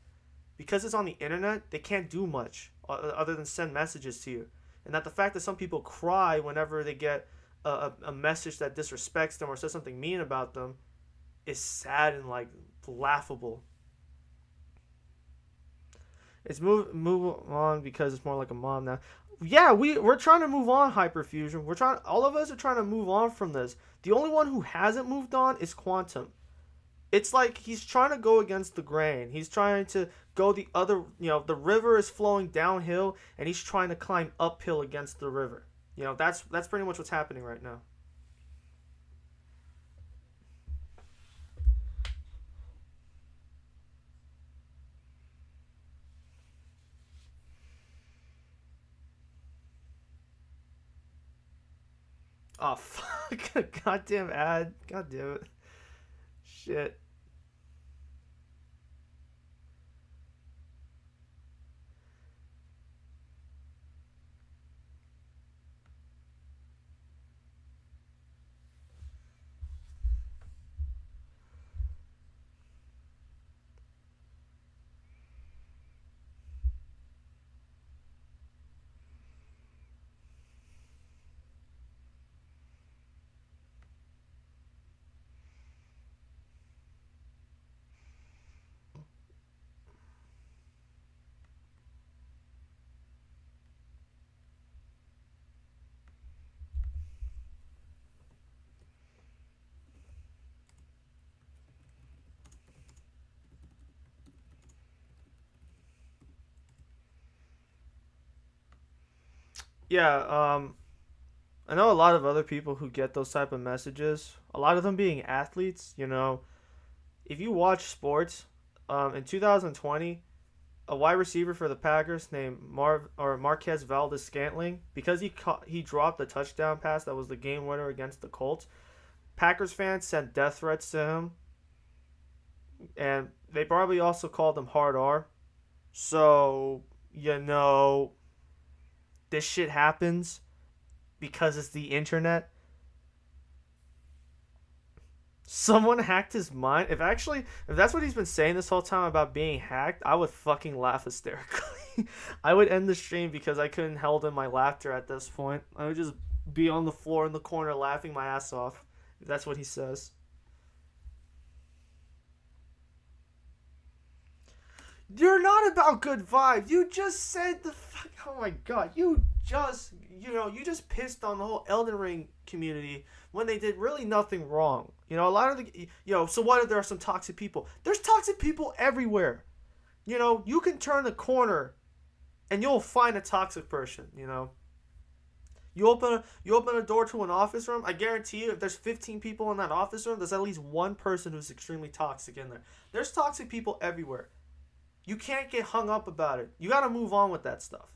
Speaker 1: because it's on the internet, they can't do much other than send messages to you. And that the fact that some people cry whenever they get a message that disrespects them or says something mean about them is sad and laughable. It's move on because it's more like a mom now. Yeah, we're trying to move on, Hyperfusion. All of us are trying to move on from this. The only one who hasn't moved on is Quantum. It's like he's trying to go against the grain. He's trying to go the other, the river is flowing downhill and he's trying to climb uphill against the river. That's pretty much what's happening right now. Oh fuck! Goddamn ad! God damn it! Shit. Yeah. I know a lot of other people who get those type of messages. A lot of them being athletes. You know, if you watch sports, in 2020, a wide receiver for the Packers named Marquez Valdez Scantling, because he dropped a touchdown pass that was the game winner against the Colts. Packers fans sent death threats to him, and they probably also called him Hard R. So you know, this shit happens because it's the internet. Someone hacked his mind. If that's what he's been saying this whole time about being hacked, I would fucking laugh hysterically. I would end the stream because I couldn't hold in my laughter at this point. I would just be on the floor in the corner laughing my ass off. If that's what he says. You're not about good vibes. You just said the fuck. Oh my god. You just pissed on the whole Elden Ring community when they did really nothing wrong. A lot of so what if there are some toxic people? There's toxic people everywhere. You can turn the corner and you'll find a toxic person. You open a door to an office room. I guarantee you, if there's 15 people in that office room, there's at least one person who's extremely toxic in there. There's toxic people everywhere. You can't get hung up about it. You got to move on with that stuff.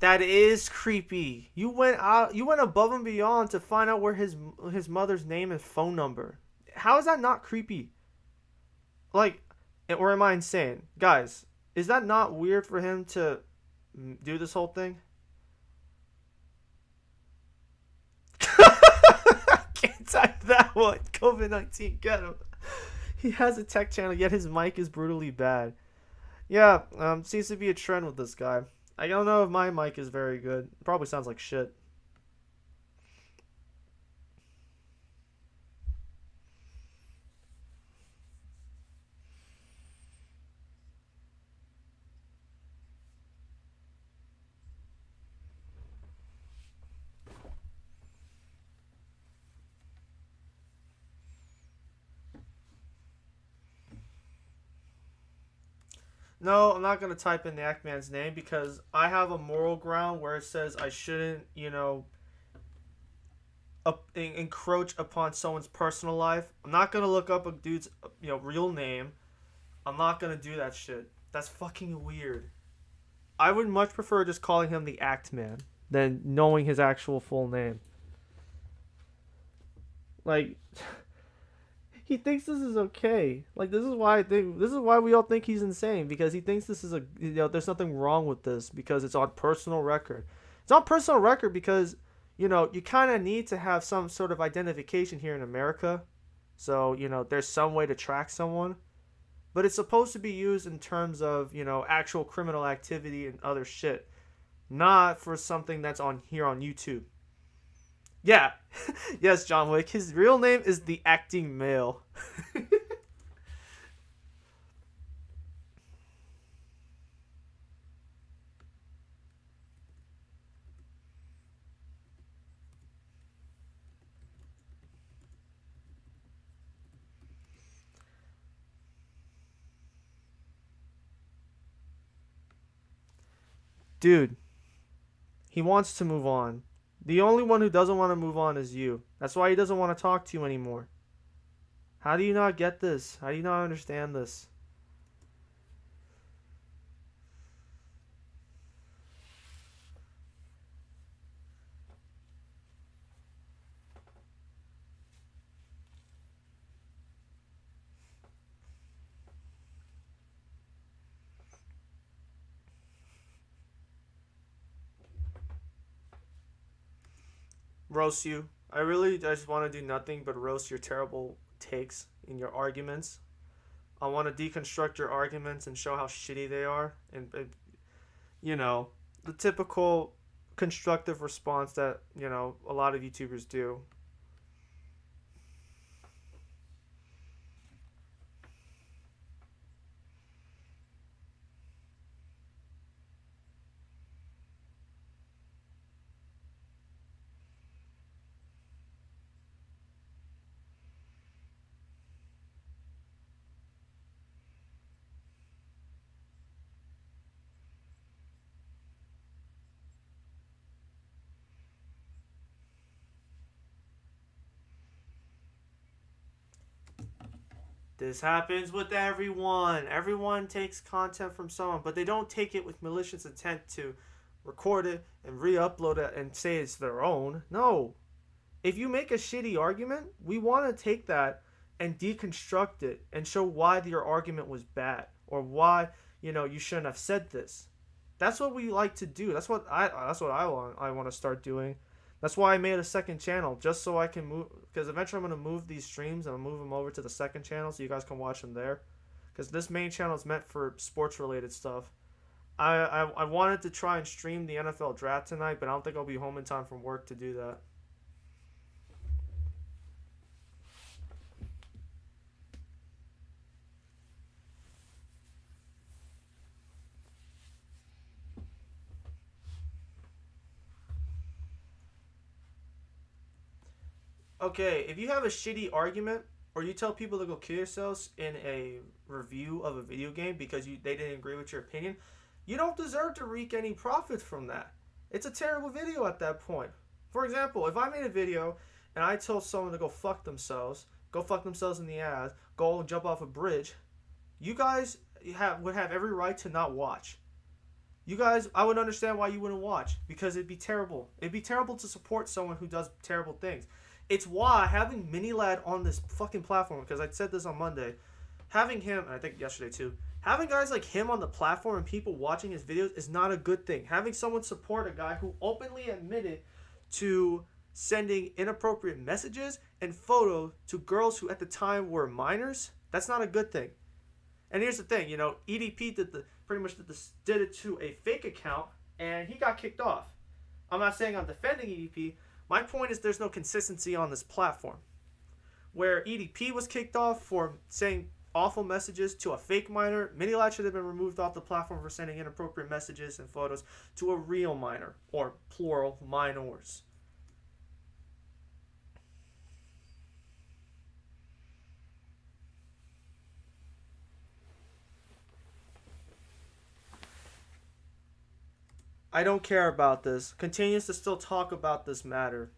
Speaker 1: That is creepy. You went out. You went above and beyond to find out where his mother's name and phone number. How is that not creepy? Like, or am I insane, guys? Is that not weird for him to do this whole thing? Can't type that one. COVID-19, get him. He has a tech channel, yet his mic is brutally bad. Yeah, seems to be a trend with this guy. I don't know if my mic is very good. It probably sounds like shit. No, I'm not gonna type in the Act-Man's name because I have a moral ground where it says I shouldn't, encroach upon someone's personal life. I'm not gonna look up a dude's, real name. I'm not gonna do that shit. That's fucking weird. I would much prefer just calling him the Act Man than knowing his actual full name. Like, he thinks this is okay. Like, this is why we all think he's insane, because he thinks this is there's nothing wrong with this because it's on personal record. It's on personal record because you kind of need to have some sort of identification here in America. So, there's some way to track someone, but it's supposed to be used in terms of, actual criminal activity and other shit, not for something that's on here on YouTube. Yeah. Yes, John Wick. His real name is the Acting Male. Dude, he wants to move on. The only one who doesn't want to move on is you. That's why he doesn't want to talk to you anymore. How do you not get this? How do you not understand this? Roast you. I really just want to do nothing but roast your terrible takes in your arguments. I want to deconstruct your arguments and show how shitty they are. And you know, the typical constructive response that, a lot of YouTubers do. This happens with everyone. Everyone takes content from someone, but they don't take it with malicious intent to record it and re-upload it and say it's their own. No. If you make a shitty argument, we want to take that and deconstruct it and show why your argument was bad or why, you shouldn't have said this. That's what we like to do. That's what I want to start doing. That's why I made a second channel, just so I can move, because eventually I'm going to move these streams and I'll move them over to the second channel so you guys can watch them there. Because this main channel is meant for sports related stuff. I wanted to try and stream the NFL draft tonight, but I don't think I'll be home in time from work to do that. Okay, if you have a shitty argument or you tell people to go kill yourselves in a review of a video game because they didn't agree with your opinion, you don't deserve to reap any profit from that. It's a terrible video at that point. For example, if I made a video and I told someone to go fuck themselves in the ass, go and jump off a bridge, you guys would have every right to not watch. You guys, I would understand why you wouldn't watch, because it'd be terrible. It'd be terrible to support someone who does terrible things. It's why having Mini Lad on this fucking platform, because I said this on Monday, having him, and I think yesterday too, having guys like him on the platform and people watching his videos is not a good thing. Having someone support a guy who openly admitted to sending inappropriate messages and photos to girls who at the time were minors, that's not a good thing. And here's the thing, EDP did it to a fake account and he got kicked off. I'm not saying I'm defending EDP. My point is there's no consistency on this platform. Where EDP was kicked off for saying awful messages to a fake minor, Mini Lad should have been removed off the platform for sending inappropriate messages and photos to a real minor, or plural, minors. I don't care about this. Continues to still talk about this matter.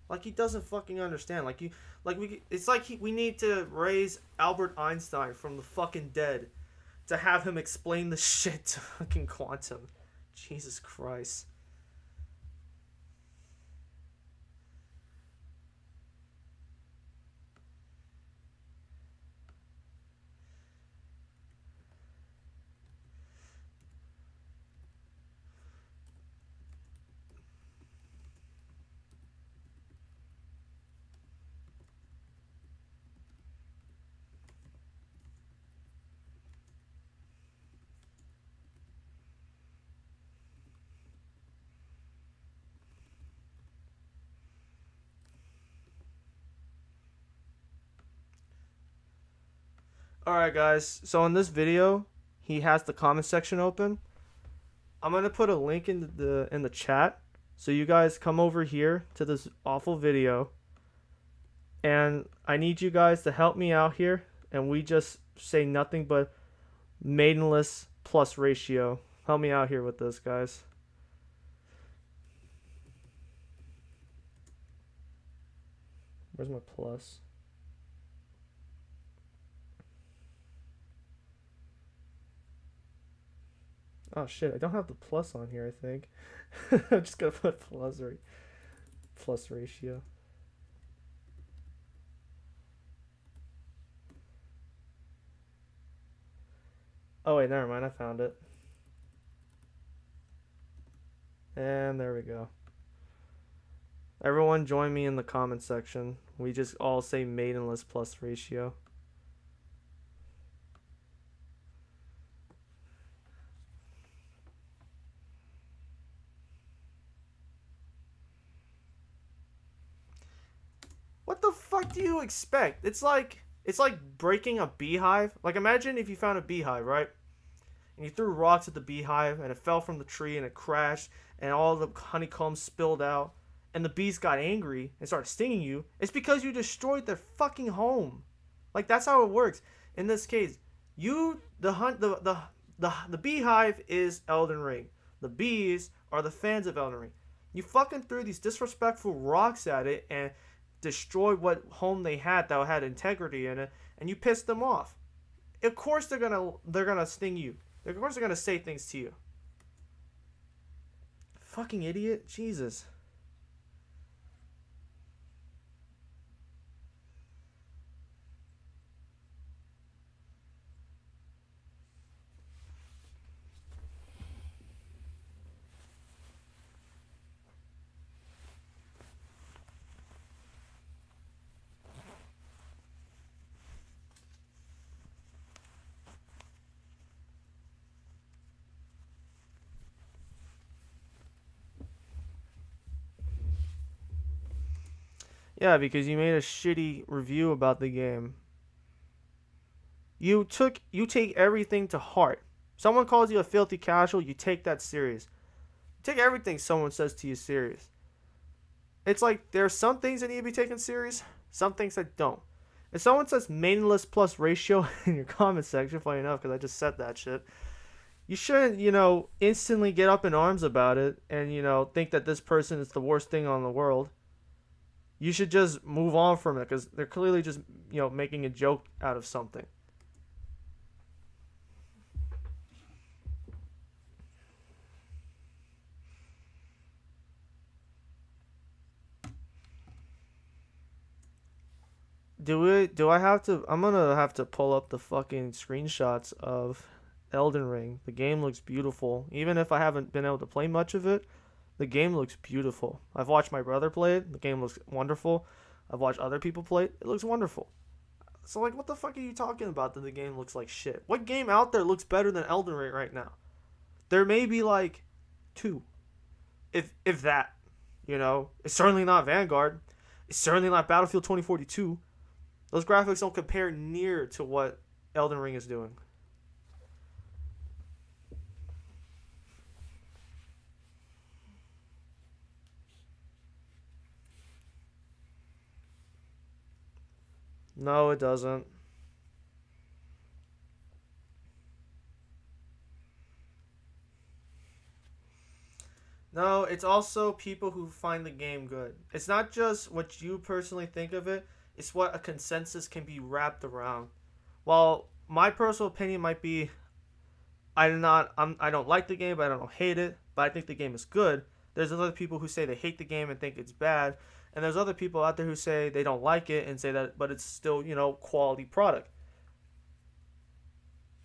Speaker 1: Like he doesn't fucking understand. We need to raise Albert Einstein from the fucking dead to have him explain the shit to fucking quantum. Jesus Christ. Alright guys, so in this video, he has the comment section open. I'm gonna put a link in the chat, so you guys come over here to this awful video, and I need you guys to help me out here, and we just say nothing but maidenless plus ratio. Help me out here with this, guys. Where's my plus? Oh shit, I don't have the plus on here, I think. I'm just gonna put plus ratio. Oh wait, never mind, I found it. And there we go. Everyone join me in the comment section. We just all say maidenless plus ratio. What the fuck do you expect? It's like breaking a beehive. Like imagine if you found a beehive, right? And you threw rocks at the beehive and it fell from the tree and it crashed and all the honeycomb spilled out and the bees got angry and started stinging you. It's because you destroyed their fucking home. Like that's how it works. In this case, you the beehive is Elden Ring. The bees are the fans of Elden Ring. You fucking threw these disrespectful rocks at it and destroyed what home they had that had integrity in it, and you pissed them off. Of course they're gonna sting you. Of course they're gonna say things to you. Fucking idiot. Jesus. Yeah, because you made a shitty review about the game. You take everything to heart. Someone calls you a filthy casual, you take that serious. You take everything someone says to you serious. It's like there's some things that need to be taken serious, some things that don't. If someone says maidenless plus ratio in your comment section, funny enough, because I just said that shit, you shouldn't, instantly get up in arms about it and, think that this person is the worst thing on the world. You should just move on from it because they're clearly just, making a joke out of something. Do I have to? I'm gonna have to pull up the fucking screenshots of Elden Ring. The game looks beautiful. Even if I haven't been able to play much of it, the game looks beautiful. I've watched my brother play it. The game looks wonderful. I've watched other people play it. It looks wonderful. So like, what the fuck are you talking about that the game looks like shit? What game out there looks better than Elden Ring right now? There may be like two, if that. It's certainly not Vanguard. It's certainly not Battlefield 2042. Those graphics don't compare near to what Elden Ring is doing. No, it doesn't. No, it's also people who find the game good. It's not just what you personally think of it, it's what a consensus can be wrapped around. While my personal opinion might be I don't like the game, but I don't hate it, but I think the game is good. There's other people who say they hate the game and think it's bad, and there's other people out there who say they don't like it and say that but it's still, quality product.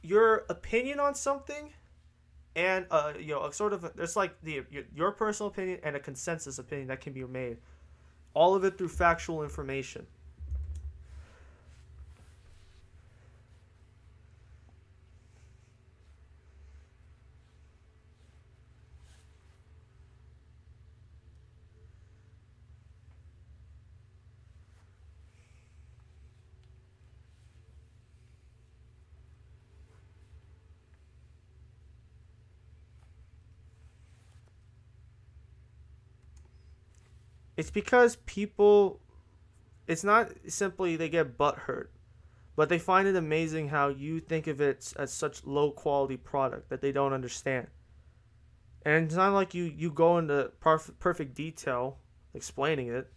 Speaker 1: Your opinion on something and a sort of there's like your personal opinion and a consensus opinion that can be made, all of it through factual information. It's because people, it's not simply they get butt hurt, but they find it amazing how you think of it as such low quality product that they don't understand. And it's not like you go into perfect detail explaining it.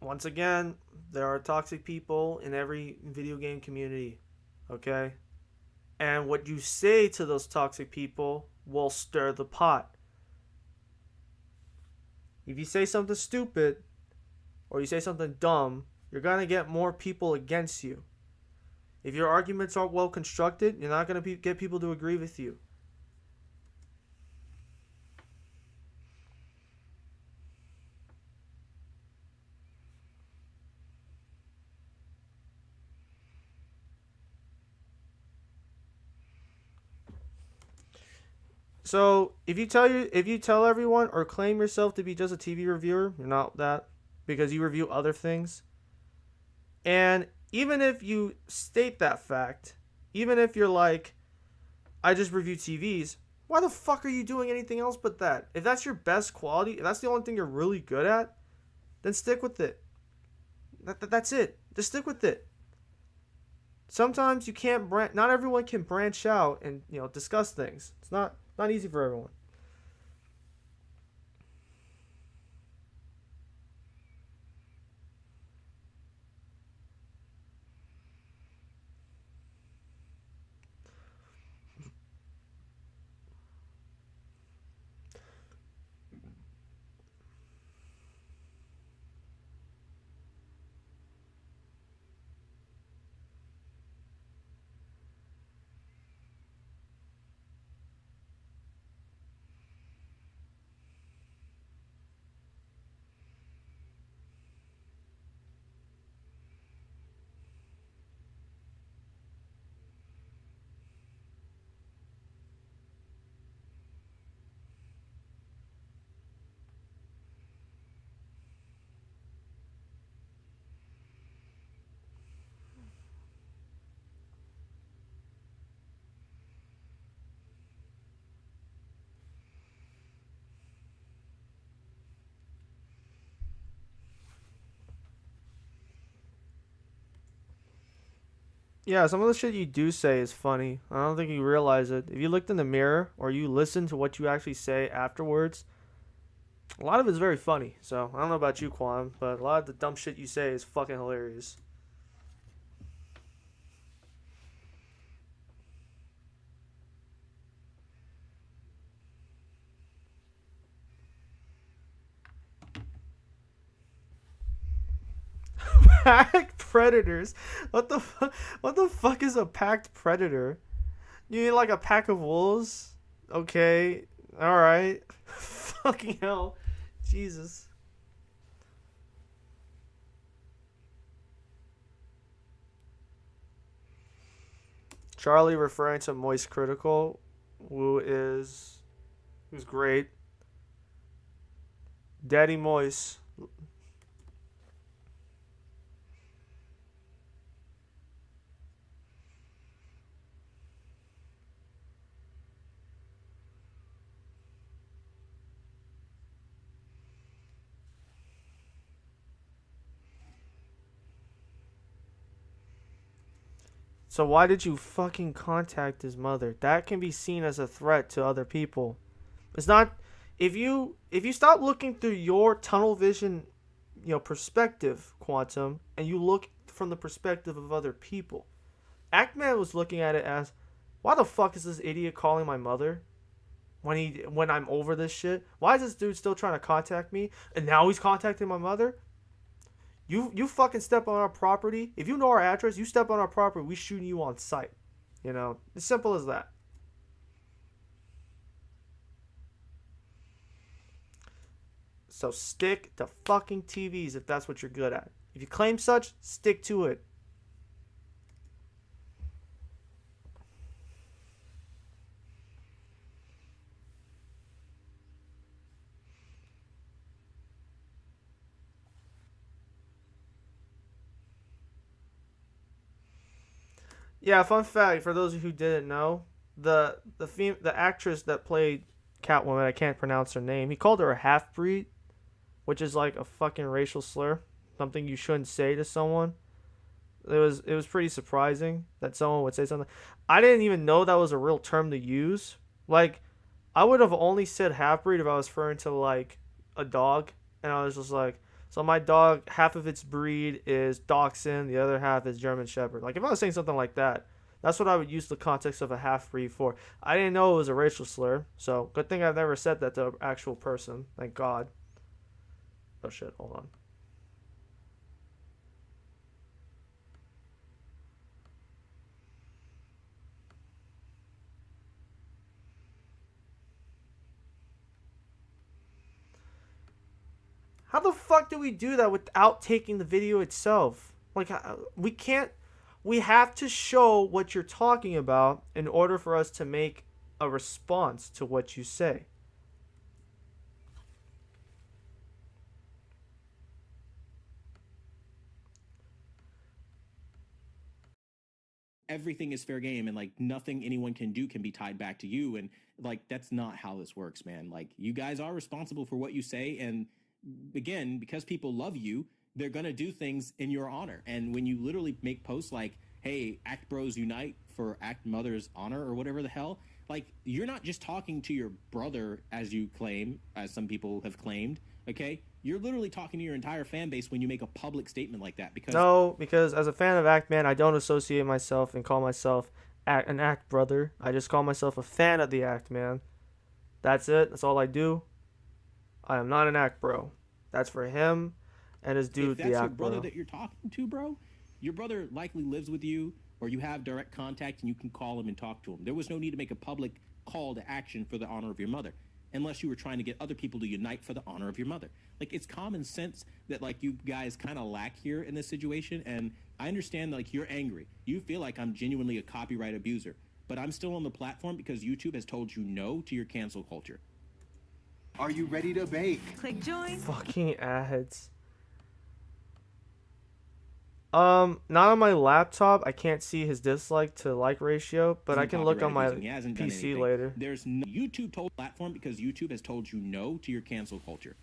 Speaker 1: Once again, there are toxic people in every video game community, okay? And what you say to those toxic people will stir the pot. If you say something stupid or you say something dumb, you're going to get more people against you. If your arguments aren't well constructed, you're not going to get people to agree with you. So if you tell everyone or claim yourself to be just a TV reviewer, you're not that, because you review other things. And even if you state that fact, even if you're like, I just review TVs, why the fuck are you doing anything else but that? If that's your best quality, if that's the only thing you're really good at, then stick with it. That's it. Just stick with it. Sometimes you can't not everyone can branch out and discuss things. It's not easy for everyone. Yeah, some of the shit you do say is funny. I don't think you realize it. If you looked in the mirror or you listen to what you actually say afterwards, a lot of it's very funny. So I don't know about you, Quan, but a lot of the dumb shit you say is fucking hilarious. Packed predators? What the fuck is a packed predator? You mean like a pack of wolves? Okay, all right. Fucking hell, Jesus. Charlie referring to Moist Critical, who's great. Daddy Moist. So why did you fucking contact his mother? That can be seen as a threat to other people. It's not if you stop looking through your tunnel vision, perspective, Quantum, and you look from the perspective of other people. Ackman was looking at it as, why the fuck is this idiot calling my mother when I'm over this shit? Why is this dude still trying to contact me? And now he's contacting my mother? You fucking step on our property. If you know our address, you step on our property, we shooting you on sight. As simple as that. So stick to fucking TVs if that's what you're good at. If you claim such, stick to it. Yeah, fun fact for those who didn't know, the actress that played Catwoman, I can't pronounce her name. He called her a half breed, which is like a fucking racial slur, something you shouldn't say to someone. It was pretty surprising that someone would say something. I didn't even know that was a real term to use. Like, I would have only said half breed if I was referring to like a dog, and I was just like, so my dog, half of its breed is Dachshund, the other half is German Shepherd. Like if I was saying something like that, that's what I would use the context of a half breed for. I didn't know it was a racial slur, so good thing I've never said that to an actual person. Thank God. Oh shit, hold on. How the fuck do we do that without taking the video itself? Like, we can't. We have to show what you're talking about in order for us to make a response to what you say.
Speaker 2: Everything is fair game, and like nothing anyone can do can be tied back to you. And like that's not how this works, man. Like you guys are responsible for what you say, and again, because people love you, they're gonna do things in your honor. And when you literally make posts like, hey, Act Bros Unite for Act Mother's honor or whatever the hell, like you're not just talking to your brother as you claim, as some people have claimed, okay? You're literally talking to your entire fan base when you make a public statement like that. Because
Speaker 1: No, because as a fan of Act Man, I don't associate myself and call myself an Act brother. I just call myself a fan of the Act Man. That's it. That's all I do. I am not an Act Bro. That's for him and his dude,
Speaker 2: if that's
Speaker 1: the
Speaker 2: your
Speaker 1: Act
Speaker 2: brother
Speaker 1: Bro.
Speaker 2: that you're talking to, bro, your brother likely lives with you or you have direct contact and you can call him and talk to him. There was no need to make a public call to action for the honor of your mother unless you were trying to get other people to unite for the honor of your mother. Like it's common sense that like you guys kind of lack here in this situation. And I understand that, like you're angry. You feel like I'm genuinely a copyright abuser, but I'm still on the platform because YouTube has told you no to your cancel culture.
Speaker 3: Are you ready to bake?
Speaker 4: Click join.
Speaker 1: Fucking ads. Not on my laptop. I can't see his dislike to like ratio, but I can look on my
Speaker 2: He hasn't done
Speaker 1: PC
Speaker 2: anything.
Speaker 1: later.
Speaker 2: There's no YouTube told platform because YouTube has told you no to your cancel culture.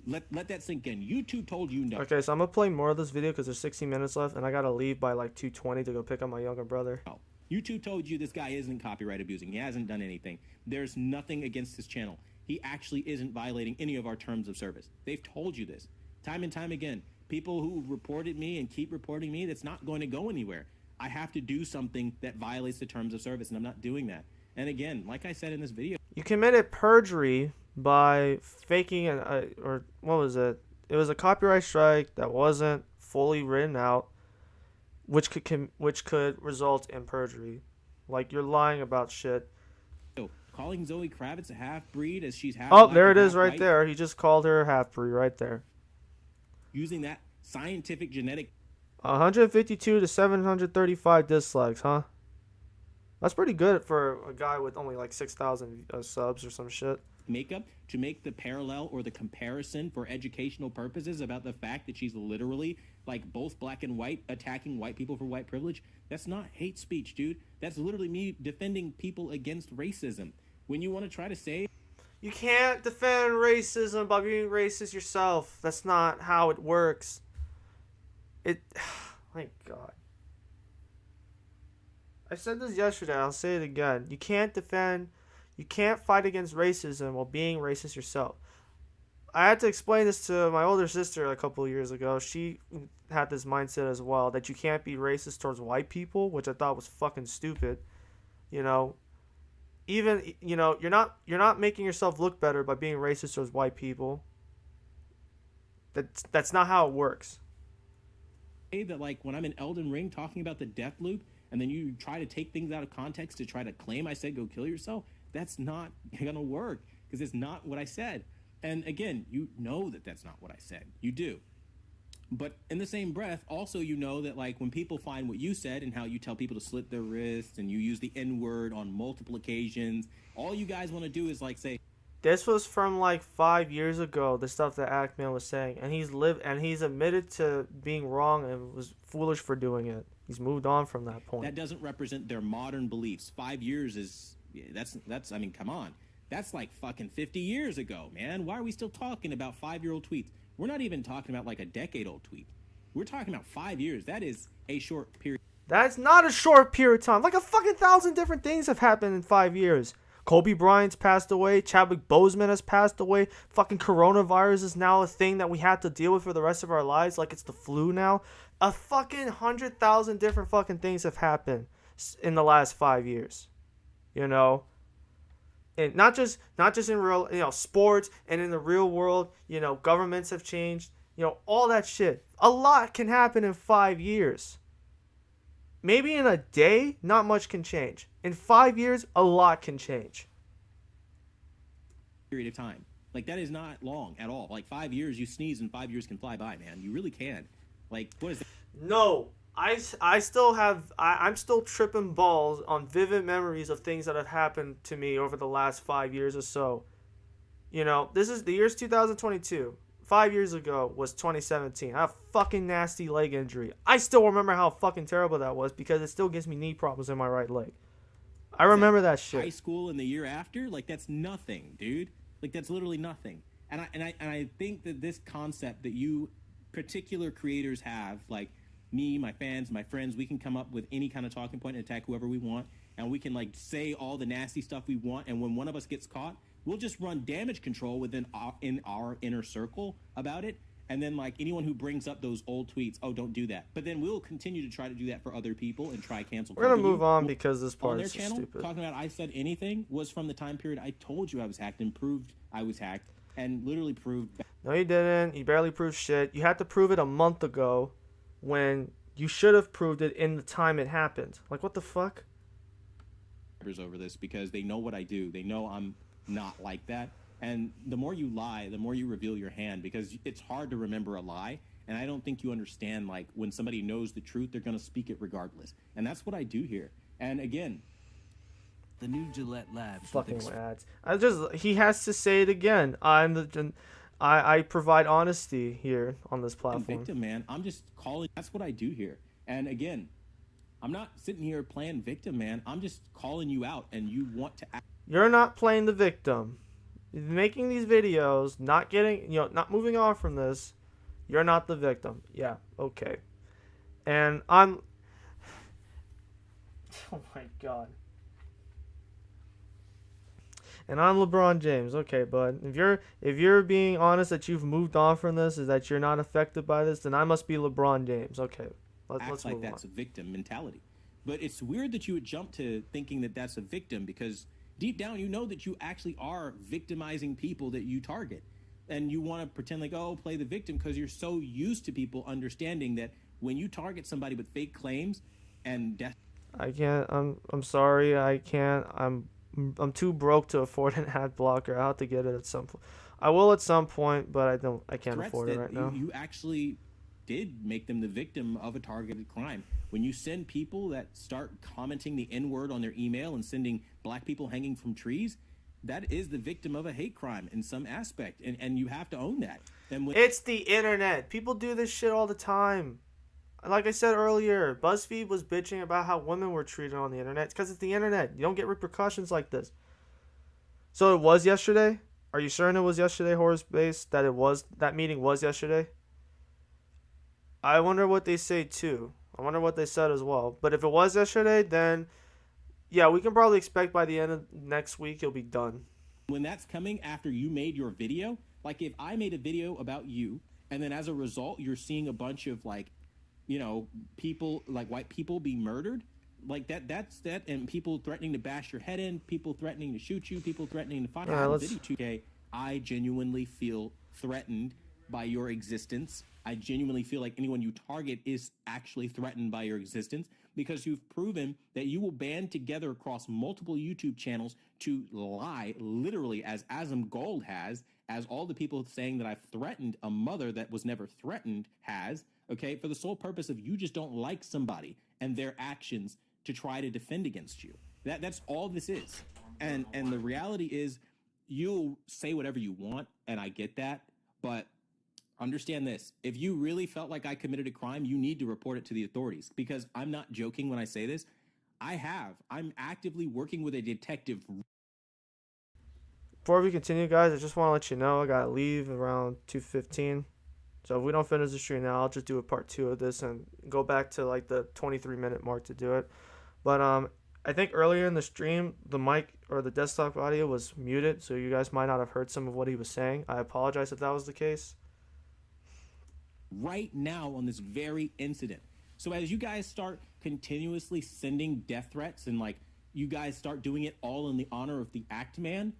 Speaker 2: Let that sink in. YouTube told you no.
Speaker 1: Okay, so I'm gonna play more of this video because there's 16 minutes left, and I gotta leave by like 2:20 to go pick up my younger brother.
Speaker 2: YouTube told you this guy isn't copyright abusing. He hasn't done anything. There's nothing against his channel. He actually isn't violating any of our terms of service. They've told you this time and time again. People who reported me and keep reporting me, that's not going to go anywhere. I have to do something that violates the terms of service, and I'm not doing that. And again, like I said in this video,
Speaker 1: You committed perjury by faking or what was it? It was a copyright strike that wasn't fully written out, which could result in perjury. Like you're lying about shit.
Speaker 2: calling Zoe Kravitz a half-breed as she's half
Speaker 1: Oh,
Speaker 2: black
Speaker 1: there
Speaker 2: and
Speaker 1: it is
Speaker 2: half
Speaker 1: right
Speaker 2: white,
Speaker 1: there. He just called her half breed right there.
Speaker 2: using that scientific genetic
Speaker 1: 152 to 735 dislikes, huh? That's pretty good for a guy with only like 6,000 subs or some shit.
Speaker 2: makeup to make the parallel or the comparison for educational purposes about the fact that she's literally like both black and white attacking white people for white privilege. That's not hate speech, dude. That's literally me defending people against racism. When you want to try to say
Speaker 1: You can't defend racism by being racist yourself. That's not how it works. My God. I said this yesterday, I'll say it again. You can't fight against racism while being racist yourself. I had to explain this to my older sister a couple of years ago. She had this mindset as well, that you can't be racist towards white people, which I thought was fucking stupid. You know, even, you know, you're not making yourself look better by being racist towards white people. That's not how it works.
Speaker 2: that like when I'm in Elden Ring talking about the death loop and then you try to take things out of context to try to claim I said go kill yourself, that's not gonna work because it's not what I said. And again, you know that that's not what I said. You do. But in the same breath, also, you know that like when people find what you said and how you tell people to slit their wrists and you use the N word on multiple occasions, all you guys want to do is like say,
Speaker 1: This was from like 5 years ago, the stuff that Ackman was saying, and he's admitted to being wrong and was foolish for doing it. He's moved on from that point.
Speaker 2: that doesn't represent their modern beliefs. 5 years is that's I mean, come on. That's like fucking 50 years ago, man. Why are we still talking about 5-year-old tweets? We're not even talking about like a decade-old tweet. We're talking about 5 years. That is a short period.
Speaker 1: That's not a short period of time. Like a fucking 1,000 different things have happened in 5 years. Kobe Bryant's passed away. Chadwick Boseman has passed away. Fucking coronavirus is now a thing that we have to deal with for the rest of our lives, like it's the flu now. A fucking 100,000 different fucking things have happened in the last 5 years. You know, and not just in real, sports and in the real world. Governments have changed. All that shit. A lot can happen in 5 years. Maybe in a day, not much can change. In 5 years, a lot can change.
Speaker 2: Period of time. Like that is not long at all. Like 5 years, you sneeze and 5 years can fly by, man. You really can. Like, what is that?
Speaker 1: No, I still have, I'm still tripping balls on vivid memories of things that have happened to me over the last 5 years or so. This is the year's 2022. 5 years ago was 2017. I have a fucking nasty leg injury. I still remember how fucking terrible that was because it still gives me knee problems in my right leg. I remember that shit.
Speaker 2: High school and the year after, like that's nothing, dude. Like that's literally nothing. And I think that this concept that you particular creators have, like me, my fans, my friends, we can come up with any kind of talking point and attack whoever we want, and we can like say all the nasty stuff we want, and when one of us gets caught, we'll just run damage control within our inner circle about it. And then like anyone who brings up those old tweets, oh, don't do that. But then we'll continue to try to do that for other people and try cancel.
Speaker 1: We're gonna move on because this part
Speaker 2: on their
Speaker 1: is
Speaker 2: channel,
Speaker 1: stupid.
Speaker 2: talking about I said anything was from the time period I told you I was hacked and proved I was hacked and literally proved.
Speaker 1: No, you didn't. You barely proved shit. You had to prove it a month ago when you should have proved it in the time it happened. Like, what the fuck?
Speaker 2: Over this because they know what I do. They know I'm not like that. And the more you lie, the more you reveal your hand, because it's hard to remember a lie. And I don't think you understand, like, when somebody knows the truth, they're going to speak it regardless. And that's what I do here. And again,
Speaker 4: the new Gillette Labs.
Speaker 1: Fucking ads. He has to say it again. I provide honesty here on this platform.
Speaker 2: I'm victim, man. I'm just calling. That's what I do here. And again, I'm not sitting here playing victim, man. I'm just calling you out, and you want to act.
Speaker 1: You're not playing the victim. Making these videos, not moving on from this. You're not the victim. Yeah, okay. And I'm. Oh my god. And I'm LeBron James. Okay, bud. If you're being honest that you've moved on from this, is that you're not affected by this, then I must be LeBron James. Okay, let's
Speaker 2: like
Speaker 1: move
Speaker 2: that's
Speaker 1: on.
Speaker 2: a victim mentality. But it's weird that you would jump to thinking that that's a victim, because deep down you know that you actually are victimizing people that you target, and you want to pretend like, oh, play the victim, because you're so used to people understanding that when you target somebody with fake claims and death.
Speaker 1: I can't. I'm sorry. I can't. I'm too broke to afford an ad blocker. I'll have to get it at some point. I will at some point, but I can't afford it right now.
Speaker 2: You actually did make them the victim of a targeted crime. When you send people that start commenting the N-word on their email and sending black people hanging from trees, that is the victim of a hate crime in some aspect, and you have to own that. And
Speaker 1: it's the internet. People do this shit all the time. Like I said earlier, BuzzFeed was bitching about how women were treated on the internet. It's because it's the internet. You don't get repercussions like this. So it was yesterday? Are you certain it was yesterday, Horse-Base? That meeting was yesterday? I wonder what they say too. I wonder what they said as well. But if it was yesterday, then yeah, we can probably expect by the end of next week it'll be done.
Speaker 2: When that's coming after you made your video, like if I made a video about you, and then as a result you're seeing a bunch of like, people, like white people be murdered, like that's that, and people threatening to bash your head in, people threatening to shoot you, people threatening to fight you. 2K, I genuinely feel threatened by your existence. I genuinely feel like anyone you target is actually threatened by your existence, because you've proven that you will band together across multiple YouTube channels to lie, literally, as Azam Gold has, as all the people saying that I've threatened a mother that was never threatened has, okay, for the sole purpose of you just don't like somebody and their actions to try to defend against you. That's all this is. And the reality is you'll say whatever you want, and I get that, but understand this. If you really felt like I committed a crime, you need to report it to the authorities, because I'm not joking when I say this. I'm actively working with a detective.
Speaker 1: Before we continue, guys, I just want to let you know I gotta leave around 2:15. So if we don't finish the stream now, I'll just do a part 2 of this and go back to like the 23-minute mark to do it. But I think earlier in the stream, the mic or the desktop audio was muted, so you guys might not have heard some of what he was saying. I apologize if that was the case.
Speaker 2: Right now on this very incident. So as you guys start continuously sending death threats and like you guys start doing it all in the honor of the act man,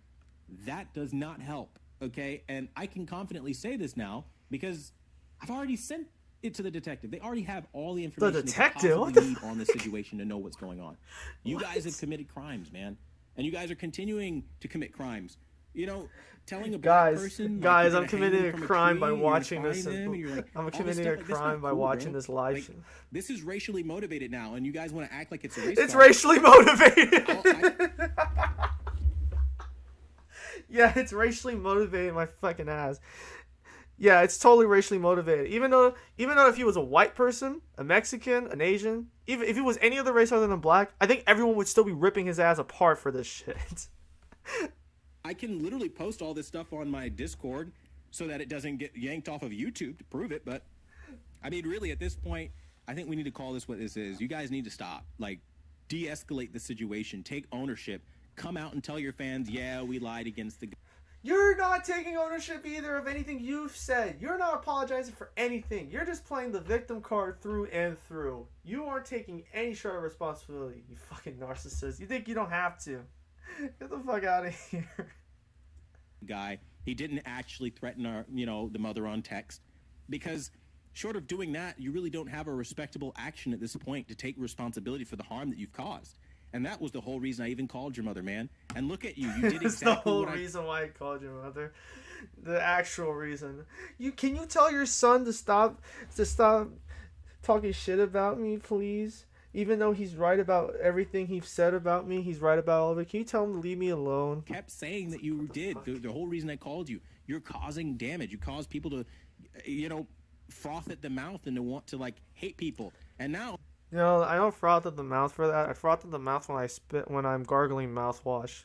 Speaker 2: that does not help, okay? And I can confidently say this now because I've already sent it to the detective. They already have all the information
Speaker 1: The detective?
Speaker 2: they
Speaker 1: What
Speaker 2: could
Speaker 1: the
Speaker 2: possibly need on this situation to know what's going on. You guys have committed crimes, man. And you guys are continuing to commit crimes. You know, telling a black person,
Speaker 1: guys,
Speaker 2: like,
Speaker 1: I'm committing a crime by watching
Speaker 2: this.
Speaker 1: this.
Speaker 2: Like,
Speaker 1: I'm
Speaker 2: all this
Speaker 1: committing
Speaker 2: stuff,
Speaker 1: a
Speaker 2: like, that's
Speaker 1: crime
Speaker 2: not
Speaker 1: by
Speaker 2: cool,
Speaker 1: watching
Speaker 2: bro.
Speaker 1: this live.
Speaker 2: Like, this is racially motivated now, and you guys want to act like it's a race.
Speaker 1: It's
Speaker 2: car.
Speaker 1: racially motivated. Yeah, it's racially motivated, my fucking ass. Yeah, it's totally racially motivated. Even though if he was a white person, a Mexican, an Asian, even if he was any other race other than black, I think everyone would still be ripping his ass apart for this shit.
Speaker 2: I can literally post all this stuff on my Discord so that it doesn't get yanked off of YouTube to prove it. But I mean, really, at this point, I think we need to call this what this is. You guys need to stop. Like, de-escalate the situation. Take ownership. Come out and tell your fans, yeah, we lied against the...
Speaker 1: You're not taking ownership either of anything you've said. You're not apologizing for anything. You're just playing the victim card through and through. You aren't taking any share of responsibility, you fucking narcissist. You think you don't have to. Get the fuck out of here.
Speaker 2: Guy, he didn't actually threaten our, the mother on text, because short of doing that, you really don't have a respectable action at this point to take responsibility for the harm that you've caused. And that was the whole reason I even called your mother, man. And look at you. You did
Speaker 1: That's
Speaker 2: exactly
Speaker 1: the whole
Speaker 2: what
Speaker 1: reason why I called your mother. The actual reason. Can you tell your son to stop talking shit about me, please? Even though he's right about everything he's said about me, he's right about all of it. Can you tell him to leave me alone?
Speaker 2: kept saying that you did. The whole reason I called you, you're causing damage. You cause people to, froth at the mouth and to want to, like, hate people. And now...
Speaker 1: I don't froth at the mouth for that. I froth at the mouth when I'm gargling mouthwash,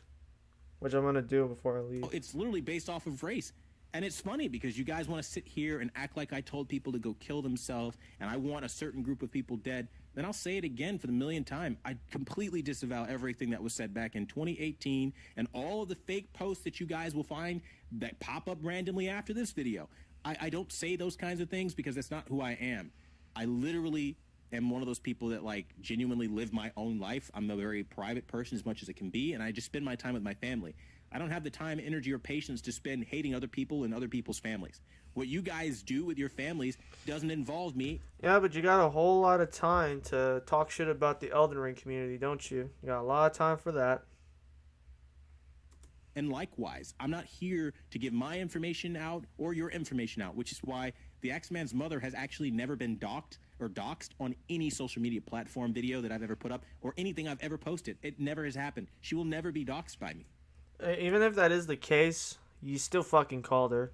Speaker 1: which I'm gonna do before I leave.
Speaker 2: It's literally based off of race. And it's funny because you guys want to sit here and act like I told people to go kill themselves and I want a certain group of people dead. Then I'll say it again for the millionth time. I completely disavow everything that was said back in 2018 and all of the fake posts that you guys will find that pop up randomly after this video. I don't say those kinds of things because that's not who I am. I literally am one of those people that, like, genuinely live my own life. I'm a very private person as much as it can be, and I just spend my time with my family. I don't have the time, energy, or patience to spend hating other people and other people's families. What you guys do with your families doesn't involve me.
Speaker 1: Yeah, but you got a whole lot of time to talk shit about the Elden Ring community, don't you? You got a lot of time for that.
Speaker 2: And likewise, I'm not here to give my information out or your information out, which is why the X-Man's mother has actually never been doxed on any social media platform video that I've ever put up or anything I've ever posted. It never has happened. She will never be doxed by me.
Speaker 1: Even if that is the case, you still fucking called her.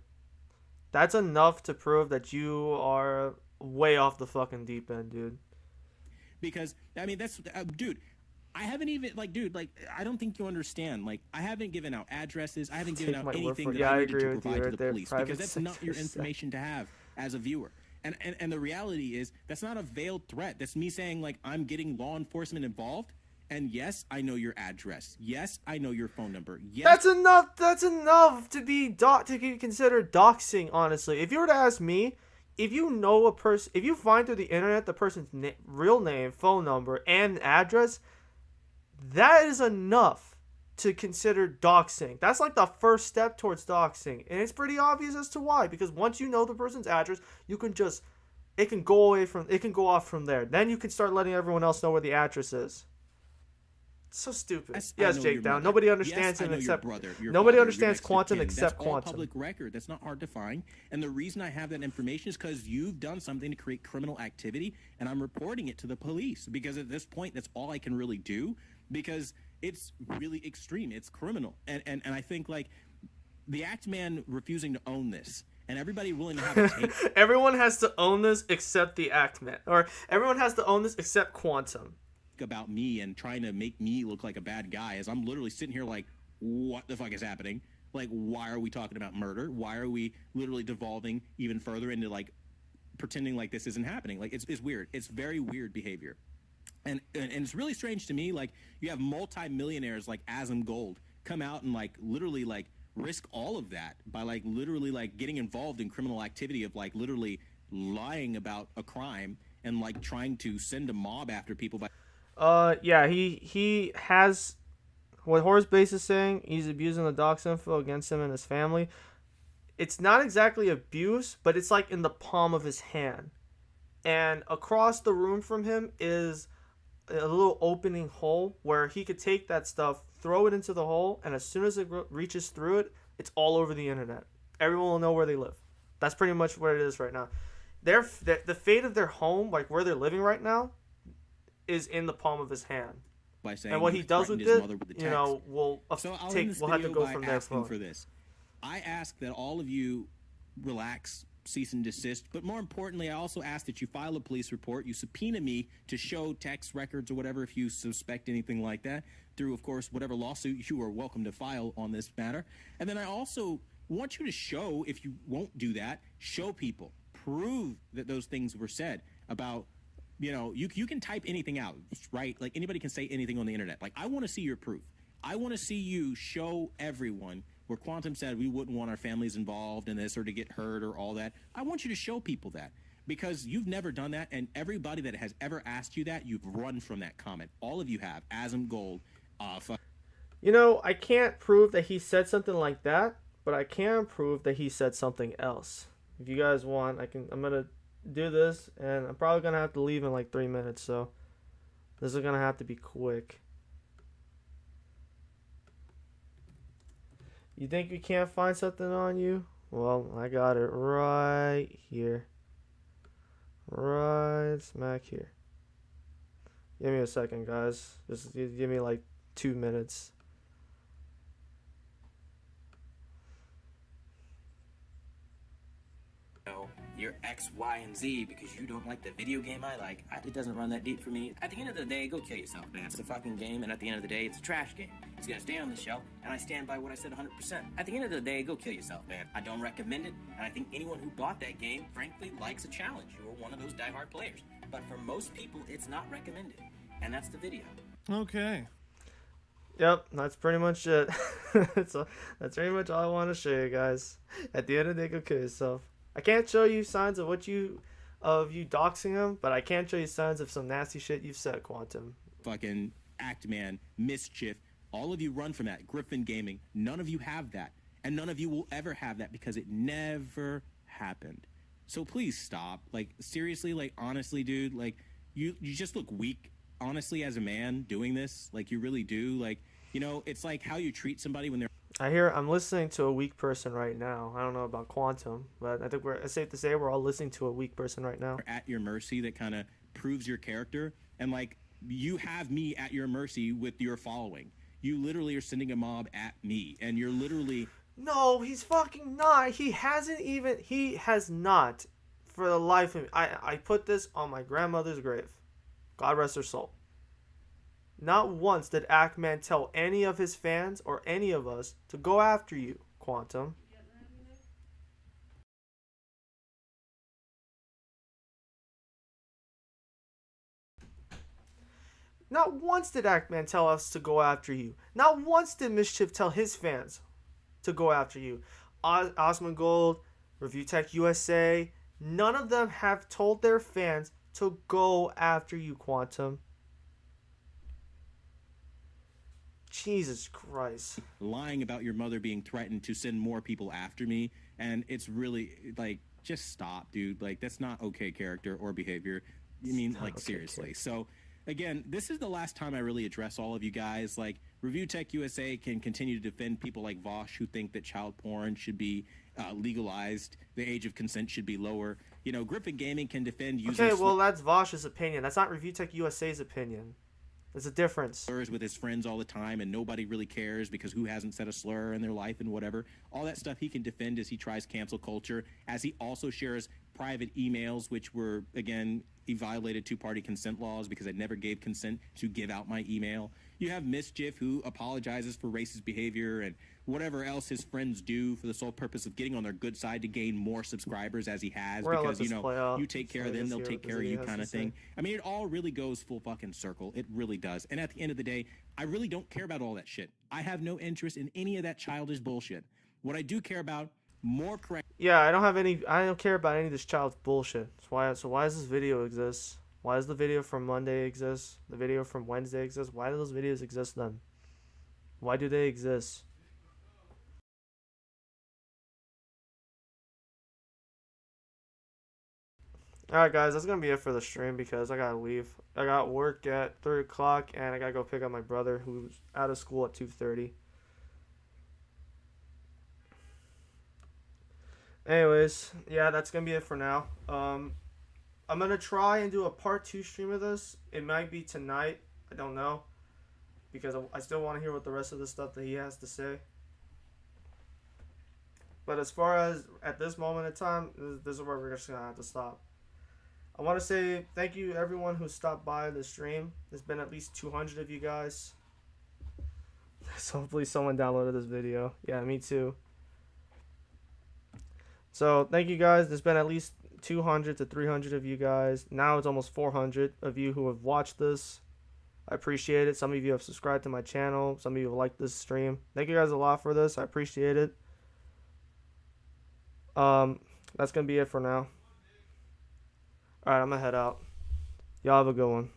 Speaker 1: That's enough to prove that you are way off the fucking deep end, dude.
Speaker 2: Because, I mean, that's... dude, I haven't even... I don't think you understand. Like, I haven't given out addresses. I haven't given out anything that I needed to provide to the police. Because that's not your information to have as a viewer. And the reality is, that's not a veiled threat. That's me saying, like, I'm getting law enforcement involved. And yes, I know your address. Yes, I know your phone number. Yes.
Speaker 1: That's enough. That's enough to be to be considered doxing. Honestly, if you were to ask me, if you know a person, if you find through the internet the person's real name, phone number, and address, that is enough to consider doxing. That's like the first step towards doxing, and it's pretty obvious as to why. Because once you know the person's address, you can just it can go off from there. Then you can start letting everyone else know where the address is. So stupid.
Speaker 2: Yes, I
Speaker 1: Yes,
Speaker 2: know
Speaker 1: Jake
Speaker 2: your
Speaker 1: Down.
Speaker 2: mother.
Speaker 1: Nobody
Speaker 2: Yes,
Speaker 1: understands
Speaker 2: I
Speaker 1: him
Speaker 2: know your
Speaker 1: except
Speaker 2: brother, your
Speaker 1: nobody
Speaker 2: father, your
Speaker 1: understands
Speaker 2: next of
Speaker 1: Quantum
Speaker 2: kin.
Speaker 1: except
Speaker 2: That's all
Speaker 1: Quantum.
Speaker 2: public record. That's not hard to find. And the reason I have that information is because you've done something to create criminal activity, and I'm reporting it to the police because at this point, that's all I can really do because it's really extreme. It's criminal, and I think like the Act Man refusing to own this, and everybody willing to have a take
Speaker 1: Everyone has to own this except the Act Man, or everyone has to own this except Quantum.
Speaker 2: about me and trying to make me look like a bad guy as I'm literally sitting here like, what the fuck is happening? Like, why are we talking about murder? Why are we literally devolving even further into like pretending like this isn't happening? Like, it's weird. It's very weird behavior. And it's really strange to me. Like, you have multi-millionaires like Asm Gold come out and like literally like risk all of that by like literally like getting involved in criminal activity of like literally lying about a crime and like trying to send a mob after people by
Speaker 1: Yeah, he has what Horace Bass is saying. He's abusing the docs info against him and his family. It's not exactly abuse, but it's like in the palm of his hand. And across the room from him is a little opening hole where he could take that stuff, throw it into the hole, and as soon as it reaches through it, it's all over the internet. Everyone will know where they live. That's pretty much what it is right now. The fate of their home, like where they're living right now, is in the palm of his hand.
Speaker 2: by saying
Speaker 1: And what
Speaker 2: he
Speaker 1: he does
Speaker 2: threatened
Speaker 1: with
Speaker 2: his
Speaker 1: it,
Speaker 2: mother with the
Speaker 1: you know,
Speaker 2: text.
Speaker 1: will
Speaker 2: So I'll end this
Speaker 1: we'll have to
Speaker 2: video
Speaker 1: go
Speaker 2: by
Speaker 1: from there.
Speaker 2: asking for this. I ask that all of you relax, cease and desist, but more importantly, I also ask that you file a police report. You subpoena me to show text records or whatever if you suspect anything like that through, of course, whatever lawsuit you are welcome to file on this matter. And then I also want you to show, if you won't do that, show people, prove that those things were said about, you know, you can type anything out, right? Like anybody can say anything on the internet. Like, I want to see your proof. I want to see you show everyone where Quantum said we wouldn't want our families involved in this or to get hurt or all that. I want you to show people that because you've never done that. And everybody that has ever asked you that, you've run from that comment. All of you have. Asm Gold.
Speaker 1: You know, I can't prove that he said something like that, but I can prove that he said something else. If you guys want, I'm gonna do this, and I'm probably gonna have to leave in like 3 minutes, so this is gonna have to be quick. You think you can't find something on you? Well, I got it right here. Right smack here. Give me a second, guys. Just give me like 2 minutes.
Speaker 5: You're X, Y, and Z because you don't like the video game I like. It doesn't run that deep for me. At the end of the day, go kill yourself, man. It's a fucking game, and at the end of the day, it's a trash game. It's gonna stay on the shelf, and I stand by what I said 100%. At the end of the day, go kill yourself, man. I don't recommend it, and I think anyone who bought that game, frankly, likes a challenge. You're one of those diehard players. But for most people, it's not recommended, and that's the video.
Speaker 6: Okay.
Speaker 1: Yep, that's pretty much it. That's pretty much all I want to show you guys. At the end of the day, go kill yourself. I can't show you signs of you doxing him, but I can show you signs of some nasty shit you've said, Quantum.
Speaker 2: Fucking Act Man, Mischief, all of you run from that. Griffin Gaming, none of you have that. And none of you will ever have that because it never happened. So please stop. Like, seriously, like, honestly, dude, like, you just look weak, honestly, as a man doing this. Like, you really do. Like, you know, it's like how you treat somebody when they're
Speaker 1: I'm listening to a weak person right now. I don't know about Quantum, but I think it's safe to say we're all listening to a weak person right now.
Speaker 2: at your mercy that kind of proves your character. And, like, you have me at your mercy with your following. You literally are sending a mob at me, and you're literally...
Speaker 1: No, he's fucking not. He has not. For the life of me. I put this on my grandmother's grave. God rest her soul. Not once did Ackman tell any of his fans or any of us to go after you, Quantum. Not once did Ackman tell us to go after you. Not once did Mischief tell his fans to go after you. Osman Gold, Review Tech USA, none of them have told their fans to go after you, Quantum. Jesus Christ.
Speaker 2: lying about your mother being threatened to send more people after me. And it's really, like, just stop, dude. Like, that's not okay character or behavior. You mean, like,
Speaker 1: okay
Speaker 2: seriously.
Speaker 1: character.
Speaker 2: So again, this is the last time I really address all of you guys. Like, Review Tech USA can continue to defend people like Vosh who think that child porn should be legalized, the age of consent should be lower. You know, Griffin Gaming can defend using
Speaker 1: Okay, well, that's Vosh's opinion. That's not Review Tech USA's opinion. There's a difference.
Speaker 2: slurs with his friends all the time, and nobody really cares because who hasn't said a slur in their life and whatever. All that stuff he can defend as he tries cancel culture, as he also shares private emails, which were, again, he violated two-party consent laws because I never gave consent to give out my email. You have Mischief, who apologizes for racist behavior and whatever else his friends do for the sole purpose of getting on their good side to gain more subscribers, as he has,
Speaker 1: We're gonna
Speaker 2: because,
Speaker 1: let
Speaker 2: you
Speaker 1: this play
Speaker 2: know,
Speaker 1: out.
Speaker 2: you take care of
Speaker 1: So
Speaker 2: them,
Speaker 1: let's
Speaker 2: they'll
Speaker 1: hear
Speaker 2: take
Speaker 1: what
Speaker 2: care of
Speaker 1: Ziggy
Speaker 2: you
Speaker 1: has
Speaker 2: kind
Speaker 1: to
Speaker 2: of thing.
Speaker 1: say.
Speaker 2: I mean, it all really goes full fucking circle. It really does. And at the end of the day, I really don't care about all that shit. I have no interest in any of that childish bullshit. What I do care about, more correct.
Speaker 1: Yeah, I don't care about any of this child's bullshit. So why does this video exist? Why does the video from Monday exist? The video from Wednesday exist? Why do those videos exist then? Why do they exist? Alright guys, that's gonna be it for the stream because I gotta leave. I got work at 3 o'clock and I gotta go pick up my brother who's out of school at 2:30. Anyways, yeah, that's gonna be it for now. I'm gonna try and do a part 2 stream of this. It might be tonight. I don't know. Because I still want to hear what the rest of the stuff that he has to say. But as far as at this moment in time, this is where we're just gonna have to stop. I want to say thank you everyone who stopped by the stream. There's been at least 200 of you guys. So hopefully someone downloaded this video. Yeah, me too. So thank you guys. There's been at least 200 to 300 of you guys. Now it's almost 400 of you who have watched this. I appreciate it. Some of you have subscribed to my channel. Some of you have liked this stream. Thank you guys a lot for this. I appreciate it. That's going to be it for now. Alright, I'm going to head out. Y'all have a good one.